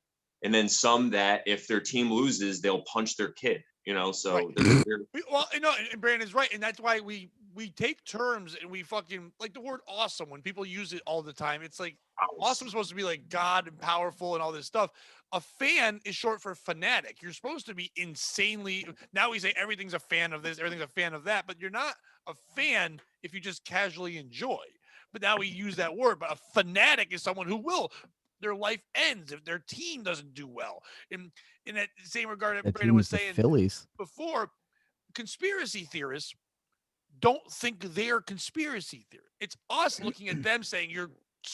and then some that if their team loses, they'll punch their kid. So right. Well, and Brandon's right, and that's why we take terms and we fucking like the word awesome when people use it all the time. It's like awesome is supposed to be like God and powerful and all this stuff. A fan is short for fanatic. You're supposed to be insanely. Now we say everything's a fan of this, everything's a fan of that, but you're not a fan if you just casually enjoy. But now we use that word. But a fanatic is someone who will. Their life ends if their team doesn't do well. In that same regard, that Brandon was saying Phillies before, conspiracy theorists don't think they're conspiracy theorists. It's us looking at them saying you're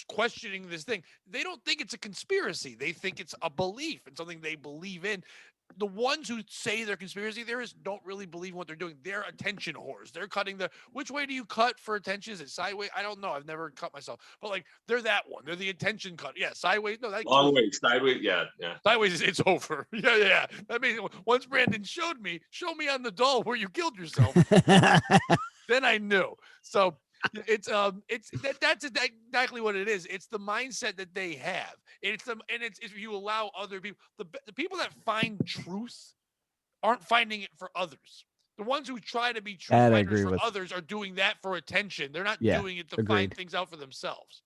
questioning this thing. They don't think it's a conspiracy. They think it's a belief and something they believe in. The ones who say they're conspiracy theorists don't really believe in what they're doing. They're attention whores. They're cutting which way do you cut for attention? Is it sideways? I don't know. I've never cut myself, but like they're that one. They're the attention cut. Yeah, sideways. No, that long way. Sideways. Yeah. Sideways. It's over. Yeah. That means once Brandon show me on the doll where you killed yourself. Then I knew. So that's exactly what it is. It's the mindset that they have. It's if you allow other people, the people that find truth aren't finding it for others. The ones who try to be truth finders for others are doing that for attention. They're not doing it to find things out for themselves.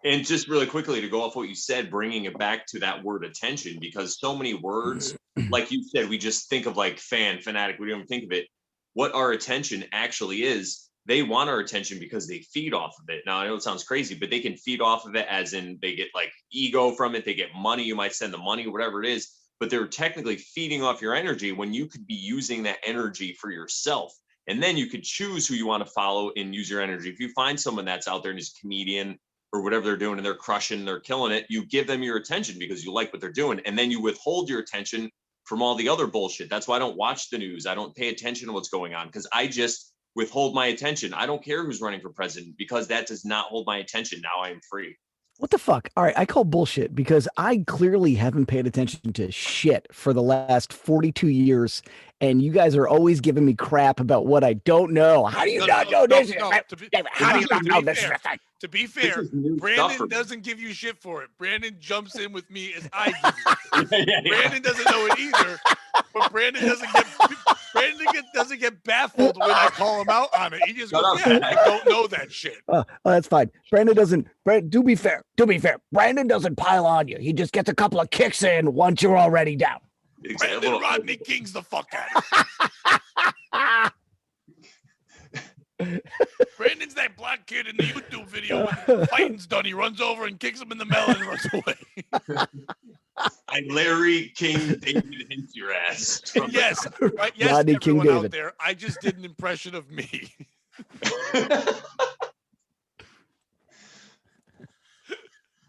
And just really quickly to go off what you said, bringing it back to that word attention, because so many words, like you said, we just think of like fanatic. We don't even think of it. What our attention actually is. They want our attention because they feed off of it. Now, I know it sounds crazy, but they can feed off of it as in they get like ego from it. They get money. You might send the money, whatever it is, but they're technically feeding off your energy when you could be using that energy for yourself. And then you could choose who you want to follow and use your energy. If you find someone that's out there and is a comedian or whatever they're doing and they're crushing, they're killing it, you give them your attention because you like what they're doing. And then you withhold your attention from all the other bullshit. That's why I don't watch the news. I don't pay attention to what's going on because I just withhold my attention. I don't care who's running for president because that does not hold my attention. Now I am free. What the fuck? All right, I call bullshit because I clearly haven't paid attention to shit for the last 42 years, and you guys are always giving me crap about what I don't know. How do you not know this? How do you not know this? To be fair, Brandon doesn't give you shit for it. Brandon jumps in with me as I give you. Brandon doesn't know it either, but Brandon doesn't get baffled when I call him out on it. He just goes, "Yeah, I don't know that shit." Oh, that's fine. Brandon doesn't. Do be fair. Brandon doesn't pile on you. He just gets a couple of kicks in once you're already down. Brandon Rodney King's the fuck out of it. Brandon's that black kid in the YouTube video when the fighting's done. He runs over and kicks him in the melon and runs away. I Larry King David hint your ass. Yes, right. Yes, Rodney King everyone out David. there. I just did an impression of me.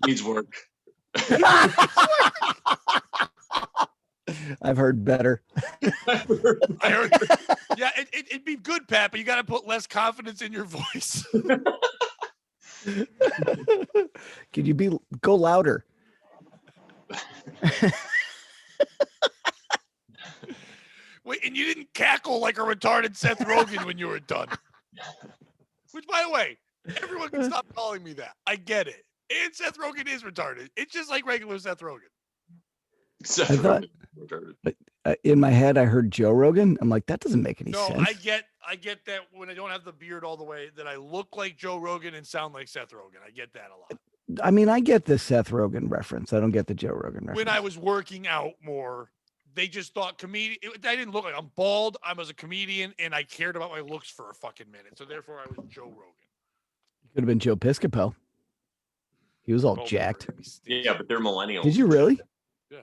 Needs work. I've heard better. I heard. Yeah, it'd be good, Pat, but you got to put less confidence in your voice. Could you go louder? Wait, and you didn't cackle like a retarded Seth Rogen when you were done. Which, by the way, everyone can stop calling me that. I get it. And Seth Rogen is retarded. It's just like regular Seth Rogen. In my head, I heard Joe Rogan. I'm like, that doesn't make any sense. No, I get that when I don't have the beard all the way, that I look like Joe Rogan and sound like Seth Rogen. I get that a lot. I mean, I get the Seth Rogen reference. I don't get the Joe Rogan reference. When I was working out more, they just thought comedian. I didn't look like I'm bald. I was a comedian, and I cared about my looks for a fucking minute. So therefore, I was Joe Rogan. You could have been Joe Piscopo. He was all jacked. Yeah, but they're millennials. Did you really? Yeah.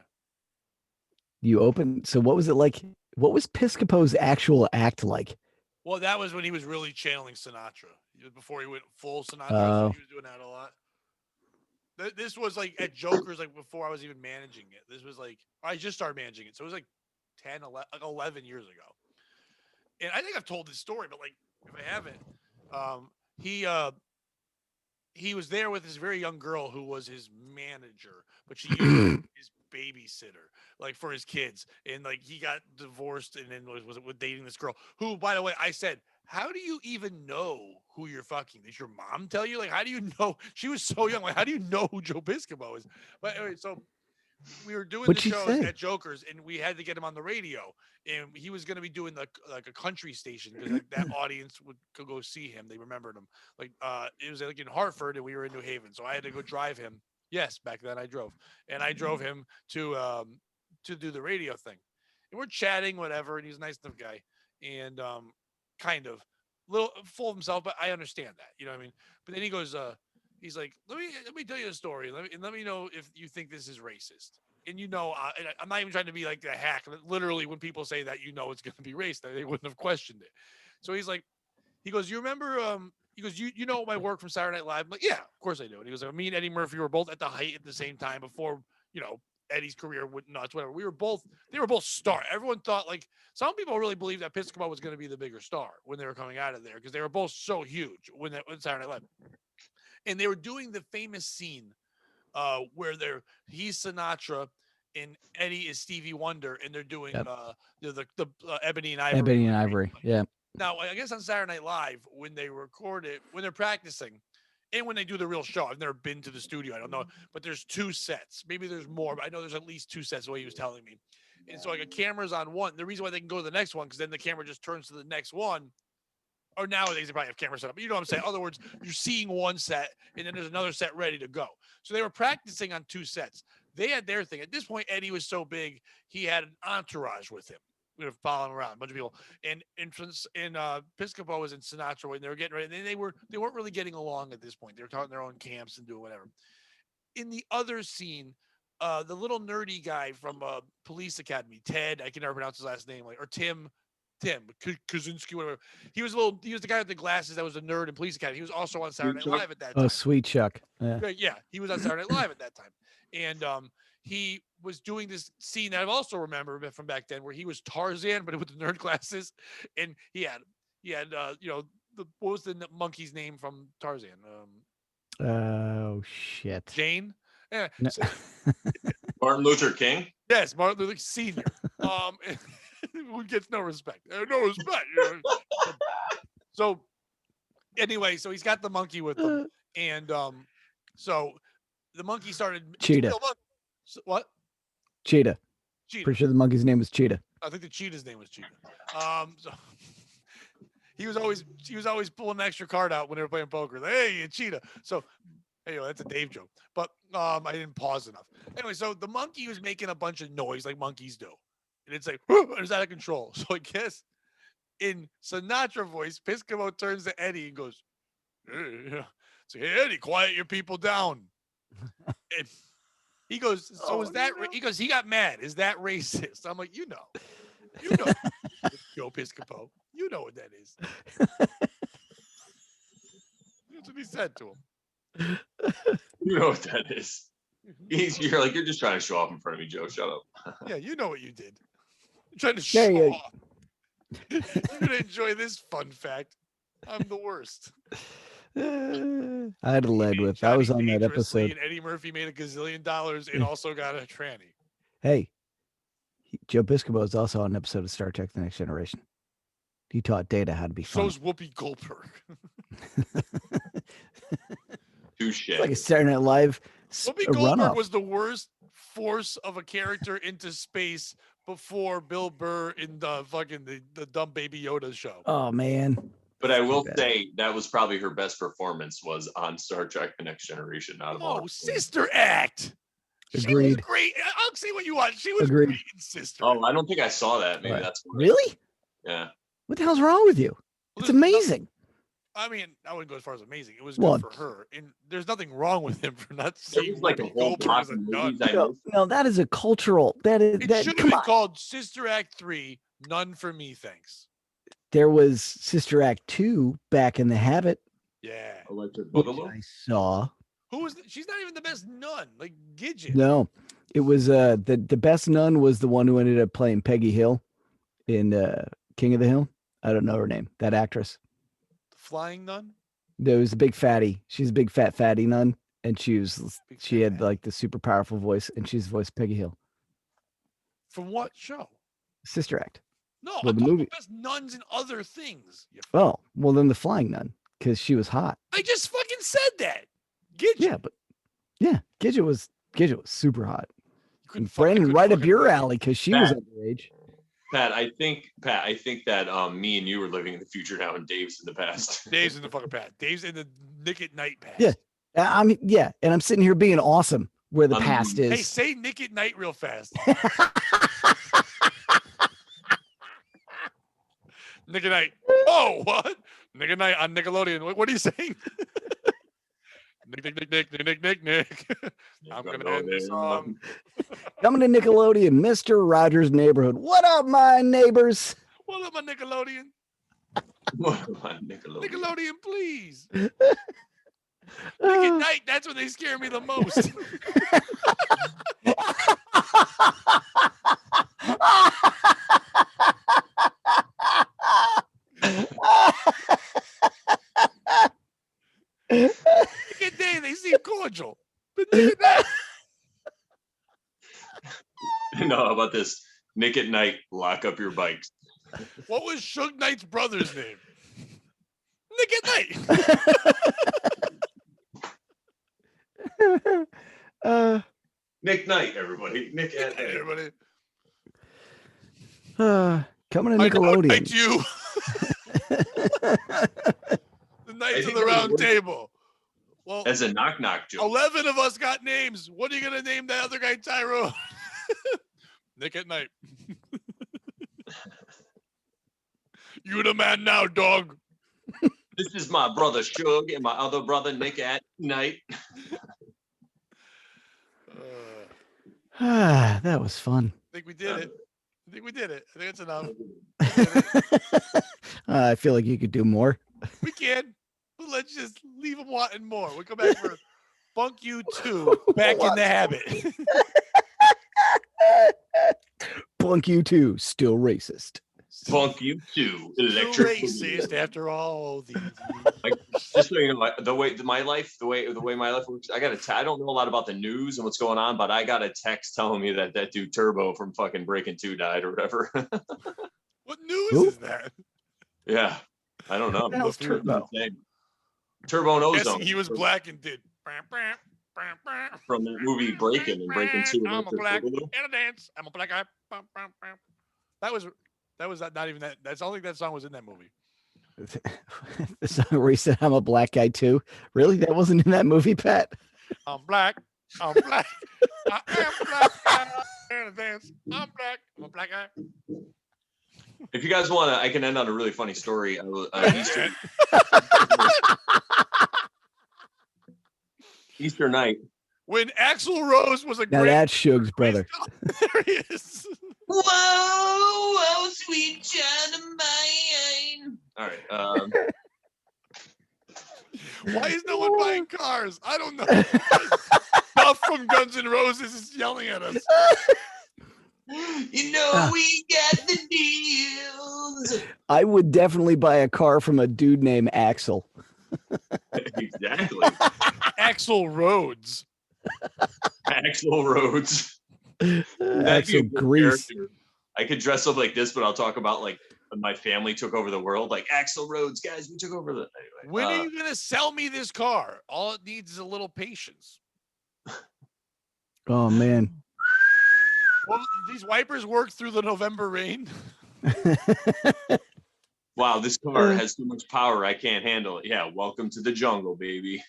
You opened. So what was it like? What was Piscopo's actual act like? Well, that was when he was really channeling Sinatra. Before he went full Sinatra, Oh. so he was doing that a lot. This was like at Joker's, like before I was even managing it. This was like, I just started managing it. So it was like 10, 11 years ago. And I think I've told this story, but like, if I haven't, he was there with this very young girl who was his manager, but she used his babysitter, like for his kids. And like, he got divorced and then was dating this girl who, by the way, I said, how do you even know who you're fucking? Did your mom tell you? Like, how do you know? She was so young. Like, how do you know who Joe Piscopo is? But anyway, so we were doing the show at Joker's, and we had to get him on the radio. And he was going to be doing like a country station because like, that audience could go see him. They remembered him. Like it was like in Hartford, and we were in New Haven, so I had to go drive him. Yes, back then I drove, and I drove him to do the radio thing. And we're chatting, whatever, and he's a nice enough guy, and kind of little full of himself, but I understand that, you know what I mean? But then he goes, he's like, let me tell you a story. Let me know if you think this is racist. And and I'm not even trying to be like a hack. Literally, when people say that, it's going to be racist. They wouldn't have questioned it. So he goes, you remember, he goes, you know my work from Saturday Night Live? I'm like, yeah, of course I do. And he goes, me and Eddie Murphy were both at the height at the same time before, Eddie's career went nuts, whatever. They were both stars. Everyone thought, like, some people really believed that Piscopo was going to be the bigger star when they were coming out of there because they were both so huge when Saturday Night Live. And they were doing the famous scene where he's Sinatra and Eddie is Stevie Wonder, and they're doing the Ebony and Ivory. Ebony and Ivory, yeah. Now, I guess on Saturday Night Live, when they record it, when they're practicing, and when they do the real show, I've never been to the studio. I don't know, but there's 2 sets. Maybe there's more, but I know there's at least 2 sets, the way he was telling me. And so like a camera's on one. The reason why they can go to the next one, because then the camera just turns to the next one. Or nowadays they probably have cameras set up. But you know what I'm saying? In other words, you're seeing one set, and then there's another set ready to go. So they were practicing on 2 sets. They had their thing. At this point, Eddie was so big, he had an entourage with him. We were following around a bunch of people, and Piscopo was in Sinatra when they were getting ready. And they weren't really getting along at this point. They were talking their own camps and doing whatever. In the other scene, the little nerdy guy from Police Academy, Ted, I can never pronounce his last name, or Tim Kaczynski, whatever. He was the guy with the glasses that was a nerd in Police Academy. He was also on Saturday Night Live at that time. Oh, Sweet Chuck. Yeah, he was on Saturday Night Live at that time, and he was doing this scene that I also remember from back then, where he was Tarzan, but with the nerd glasses, and he had what was the monkey's name from Tarzan? Oh shit. Jane. Yeah. No. So, Martin Luther King. yes, Martin Luther Senior. Who gets no respect? No respect. So anyway, so he's got the monkey with him, and so the monkey started Cheetah. What? Cheetah. Cheetah. Pretty sure the monkey's name was Cheetah. I think the cheetah's name was Cheetah. So he was always pulling an extra card out when they were playing poker. Like, hey, you cheetah. So anyway, that's a Dave joke. But I didn't pause enough. Anyway, so the monkey was making a bunch of noise like monkeys do. And it's like, it's out of control. So I guess in Sinatra voice, Piscopo turns to Eddie and goes, hey, Eddie, quiet your people down. And he goes, so is that, he goes, he got mad. Is that racist? I'm like, you know, Joe Piscopo, you know what that is. That's what he said to him. You know what that is. You're like, you're just trying to show off in front of me, Joe. Shut up. Yeah, you know what you did. You're trying to show off. You're going to enjoy this fun fact. I'm the worst. I had to lead with. I was on that episode. And Eddie Murphy made $1 gazillion and also got a tranny. Hey, Joe Piscopo is also on an episode of Star Trek: The Next Generation. He taught Data how to be funny. So's Whoopi Goldberg. Touche. It's like a Saturday Night Live. Whoopi Goldberg was the worst force of a character into space before Bill Burr in the dumb Baby Yoda show. Oh man. But I will say that was probably her best performance was on Star Trek: The Next Generation. Sister Act. Agreed. She was great. I'll say what you want. She was great in Sister. Oh, I don't think I saw that. Maybe that's really. Yeah. What the hell's wrong with you? It's amazing. I mean, I wouldn't go as far as amazing. It was good for her, and there's nothing wrong with him for not seeing like a whole as a nun. No, that is a cultural. It should have been called Sister Act 3. None for me, thanks. There was Sister Act 2 back in the Habit. Yeah. Electric Boogaloo. I saw. Who was? She's not even the best nun. Like Gidget. No, it was the best nun was the one who ended up playing Peggy Hill in King of the Hill. I don't know her name. That actress. The flying nun. There was a big fatty. She's a big fatty nun, and she had like the super powerful voice, and she's voiced Peggy Hill. From what show? Sister Act. No, I'm talking about best nuns and other things. Oh, well then the flying nun, because she was hot. I just fucking said that. Gidget. Yeah, Gidget was super hot. Brandon, right up your alley, because she was underage. Pat, I think that me and you are living in the future now, and Dave's in the past. Dave's in the fucking past. Dave's in the Nick at Night past. Yeah, and I'm sitting here being awesome where the past is. Hey, say Nick at Night real fast. Nick at Night. Oh, what? Nick at Night on Nickelodeon. What are you saying? Nick. I'm gonna end the song. Coming to Nickelodeon, Mr. Rogers' Neighborhood. What up, my neighbors? What up, my Nickelodeon? What up, my Nickelodeon? Nickelodeon, please. Nick at Night. That's when they scare me the most. Nick at Day, they seem cordial. But Nick at Night. No, how about this? Nick at Night, lock up your bikes. What was Suge Knight's brother's name? Nick at Night. Nick Knight, everybody. Nick at Night, everybody. Coming to Nickelodeon. Night you. The Knights of the Round Table. Well, as a knock joke. 11 of us got names. What are you gonna name that other guy, Tyrone? Nick at Night. You the man now, dog. This is my brother Suge and my other brother Nick at Night. That was fun. I think we did it. I think it's enough. I feel like you could do more. We can. But let's just leave them wanting more. We'll come back for Bunk U 2, Back in the Habit. Bunk U too, still racist. Bunk U too. Still Electric. racist after all these Like, just so you know, the way my life works, I don't know a lot about the news and what's going on, but I got a text telling me that dude Turbo from fucking Breaking 2 died or whatever. What news Who? is that? Yeah, I don't know. What the hell's Turbo? Turbo and Guessing Ozone. he was black and did From that movie Breaking and Breaking 2. I'm a black and a dance. I'm a black guy. That was not even that. That's I don't think that song was in that movie. The song where he said, "I'm a black guy too." Really, that wasn't in that movie, Pat? I'm black. I'm black. I am black. And a dance. I'm black. I'm a black guy. If you guys want to, I can end on a really funny story. Easter night. When Axl Rose was a Now great. that's Suge's brother. There he is. Whoa, sweet child of mine. All right. Why is no one buying cars? I don't know. Stuff from Guns N' Roses is yelling at us. You know we got the deals. I would definitely buy a car from a dude named Axel. Exactly. Axl Rhodes. Axl Rhodes. Axel Grease. I could dress up like this, but I'll talk about like when my family took over the world. Like Axl Rhodes, guys, we took over the. Anyway, When are you gonna sell me this car? All it needs is a little patience. Oh man. Well, these wipers work through the November rain. Wow, this car has too much power. I can't handle it. Yeah, welcome to the jungle, baby.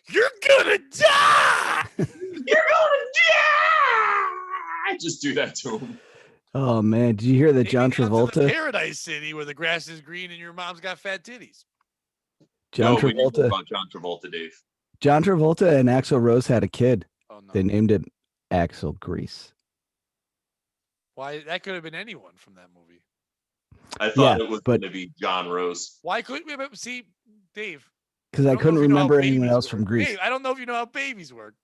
You're gonna die. You're gonna die. Just do that to him. Oh man, did you hear that Take John me down to the Travolta? Paradise City where the grass is green and your mom's got fat titties. John We need to Travolta. about John Travolta, Dave. John Travolta and Axl Rose had a kid. Oh no. They named it Axel Grease. Why that could have been anyone from that movie. I thought it was but- going to be John Rose. Why couldn't we see Dave? Because I don't know couldn't if you know how remember anyone babies else from work. Grease. Dave, I don't know if you know how babies work.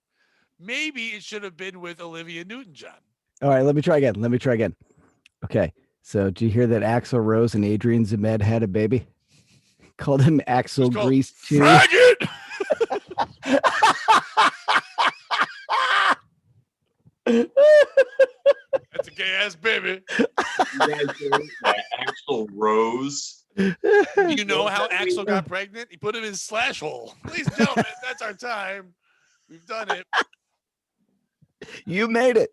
Maybe it should have been with Olivia Newton-John. All right, let me try again. Okay, so did you hear that Axl Rose and Adrian Zemed had a baby? Called him Axel It's called Grease too. Faggot! That's a gay ass baby. You guys know that Axl Rose. You know how Axel got pregnant? He put him in slash hole. Ladies and gentlemen, that's our time. We've done it. You made it.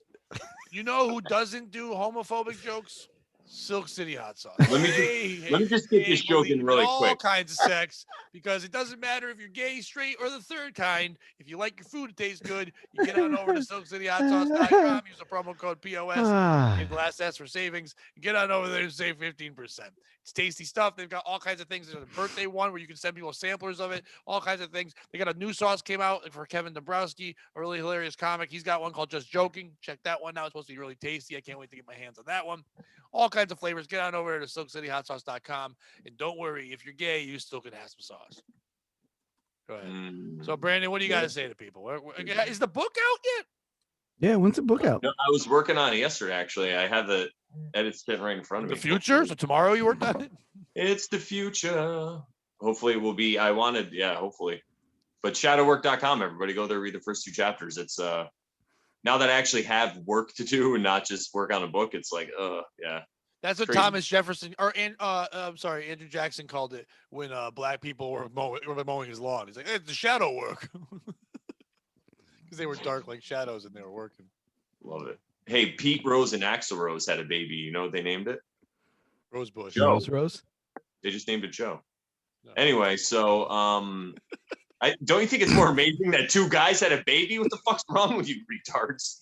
You know who doesn't do homophobic jokes? Silk City Hot Sauce. Let me just get this joke in really all quick. kinds of sex, because it doesn't matter if you're gay, straight, or the third kind. If you like your food, it tastes good. You get on over to SilkCityHotSauce.com, use the promo code POS, and last S for savings. Get on over there and save 15%. It's tasty stuff. They've got all kinds of things. There's a birthday one where you can send people samplers of it, all kinds of things. They got a new sauce came out for Kevin Dabrowski, a really hilarious comic. He's got one called Just Joking. Check that one out. It's supposed to be really tasty. I can't wait to get my hands on that one. All kinds of flavors. Get on over to SilkCityHotSauce.com. And don't worry, if you're gay, you still can have some sauce. Go ahead. So, Brandon, what do you got to say to people? Is the book out yet? Yeah, when's the book out? No, I was working on it yesterday, actually. I had the edits sitting right in front of me. The future? So tomorrow you worked on it? It's the future. Hopefully it will be. Hopefully. But shadowwork.com, everybody go there, read the first 2 chapters. It's now that I actually have work to do and not just work on a book, it's like, yeah. That's what Crazy. Thomas Jefferson Andrew Jackson called it when black people were mowing his lawn. He's like, hey, it's the shadow work. Because they were dark like shadows and they were working. Love it. Hey, Pete Rose and Axl Rose had a baby. You know what they named it? Rosebush. Joe. Rose? They just named it Joe. No. Anyway, so don't you think it's more amazing that 2 guys had a baby? What the fuck's wrong with you retards?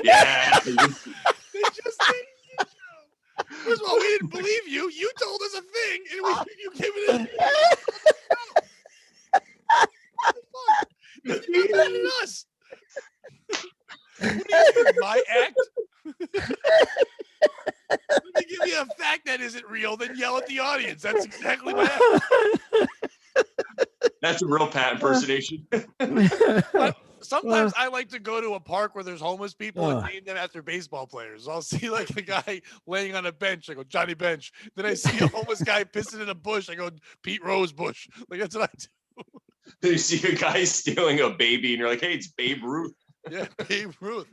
Yeah. They just named you Joe. First of all, we didn't believe you. You told us a thing, and you gave it a You're mad at us. What do you think, my act? Let me give you a fact that isn't real, then yell at the audience. That's exactly what happened. That's a real Pat impersonation. Sometimes I like to go to a park where there's homeless people and Uh. name them after baseball players. I'll see like a guy laying on a bench. I go, Johnny Bench. Then I see a homeless guy pissing in a bush. I go, Pete Rose Bush. Like, that's what I do. You see a guy stealing a baby and you're like, hey, it's Babe Ruth. Yeah, Babe Ruth.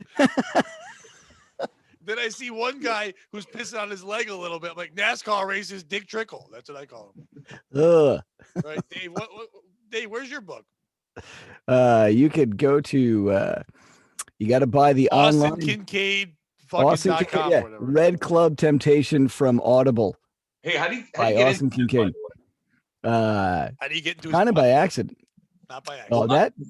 Then I see one guy who's pissing on his leg a little bit. I'm like, NASCAR races Dick Trickle. That's what I call him. Right, Dave. Dave, where's your book? You could go to you got to buy the Austin online Kincaid Austin fucking Kincaid, .com yeah, or whatever. Red Club Temptation from Audible. Hey, how do you By get Austin into Kincaid. How do you get into his Kind of butt? by accident. Not by Oh, accident.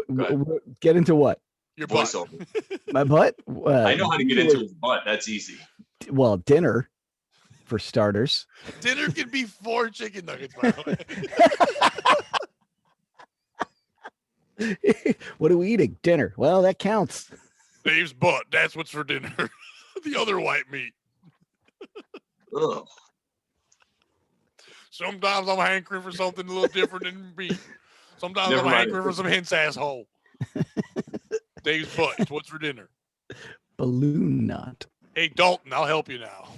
that get into what? Your butt. voiceover? My butt? I know how to get into his butt. That's easy. Well, dinner for starters. Dinner can be 4 chicken nuggets, by the way. What are we eating? Dinner. Well, that counts. Dave's butt. That's what's for dinner. The other white meat. Ugh. Sometimes I'm hankering for something a little different than meat. Sometimes Never I'm mind. hankering for some hen's asshole. Dave's butt. It's what's for dinner. Balloon knot. Hey, Dalton, I'll help you now.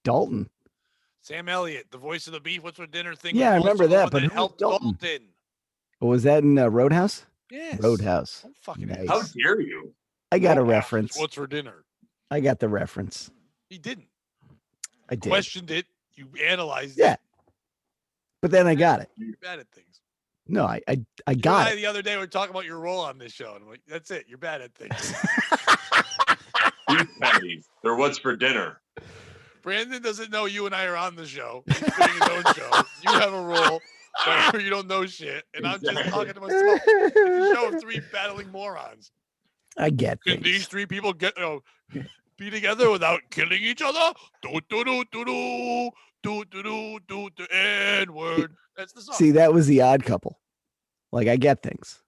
Dalton. Sam Elliott, the voice of the beef. What's for dinner thing? Yeah, I was also remember the that, one but who was helped Dalton? Dalton. Oh, was that in Roadhouse? Yes. Roadhouse. Don't fucking Nice. How dare you? I got a Roadhouse is reference. What's for dinner? I got the reference. He didn't. I did. Questioned it. You analyzed Yeah. it. But then I got it. You're bad at things. No, I You got and I it. the other day we were talking about your role on this show, and I'm like, that's it. You're bad at things. Beef patties. They're what's for dinner. Brandon doesn't know you and I are on the show. He's doing his own show. You have a role where you don't know shit, and I'm just talking to myself. It's a show of 3 battling morons. I get Can these things. 3 people be together without killing each other? Do do do do do do do do do the N-word. That's the song. See, that was the Odd Couple. Like, I get things.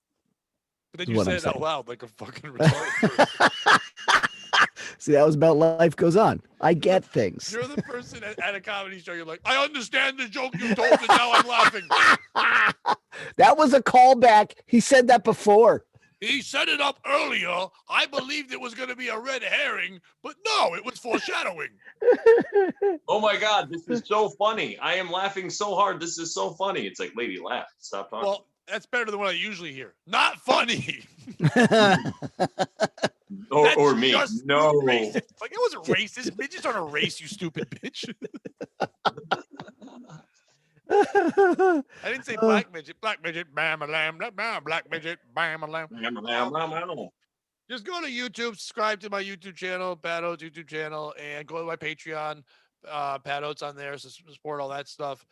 But then is you what said I'm it out saying. loud like a fucking retarded. See, that was about life goes on. I get things. You're the person at a comedy show. You're like, I understand the joke you told, and now I'm laughing. That was a callback. He said that before. He set it up earlier. I believed it was going to be a red herring, but no, it was foreshadowing. Oh my God, this is so funny. I am laughing so hard. This is so funny. It's like, lady, laugh. Stop talking. Well, that's better than what I usually hear. Not funny. or me. just No. Racist. Like, it wasn't racist. Midgets aren't a race, you stupid bitch. I didn't say black midget. Black midget, bam a lamb, black midget, bam a lamb. Just go to YouTube, subscribe to my YouTube channel, Pat Oates YouTube channel, and go to my Patreon, Pat Oates on there, so support all that stuff.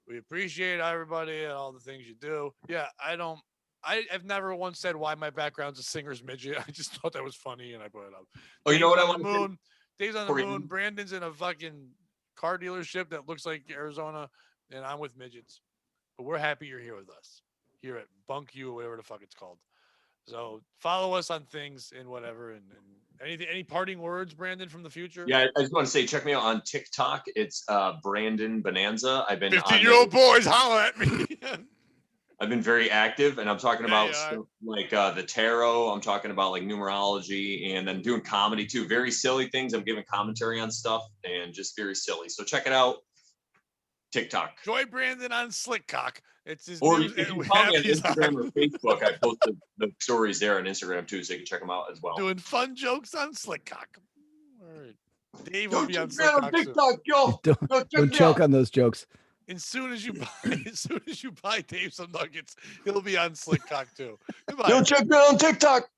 We appreciate everybody and all the things you do. Yeah, I've never once said why my background's a singer's midget. I just thought that was funny and I put it up. Oh, you know what I on the want to moon. Dave's on the Before we moon. end. Brandon's in a fucking car dealership that looks like Arizona, and I'm with midgets. But we're happy you're here with us. Here at Bunk U, or whatever the fuck it's called. So follow us on things and whatever. And anything, any parting words, Brandon, from the future? Yeah, I just want to say, check me out on TikTok. It's Brandon Bonanza. I've been 15-year-old boys, holler at me. I've been very active, and I'm talking Yeah, about you are. stuff like the tarot. I'm talking about like numerology, and then doing comedy too. Very silly things. I'm giving commentary on stuff, and just very silly. So check it out. TikTok. Joy Brandon on Slickcock. It's his Or news. if you follow me on Instagram or Facebook, I post the stories there on Instagram too, so you can check them out as well. Doing fun jokes on Slickcock. All right. Dave will Don't be on check me out on Slickcock soon. TikTok, yo. Don't choke on those jokes. As soon as you buy Dave some nuggets, he'll be on Slickcock too. Goodbye. Don't check me out on TikTok.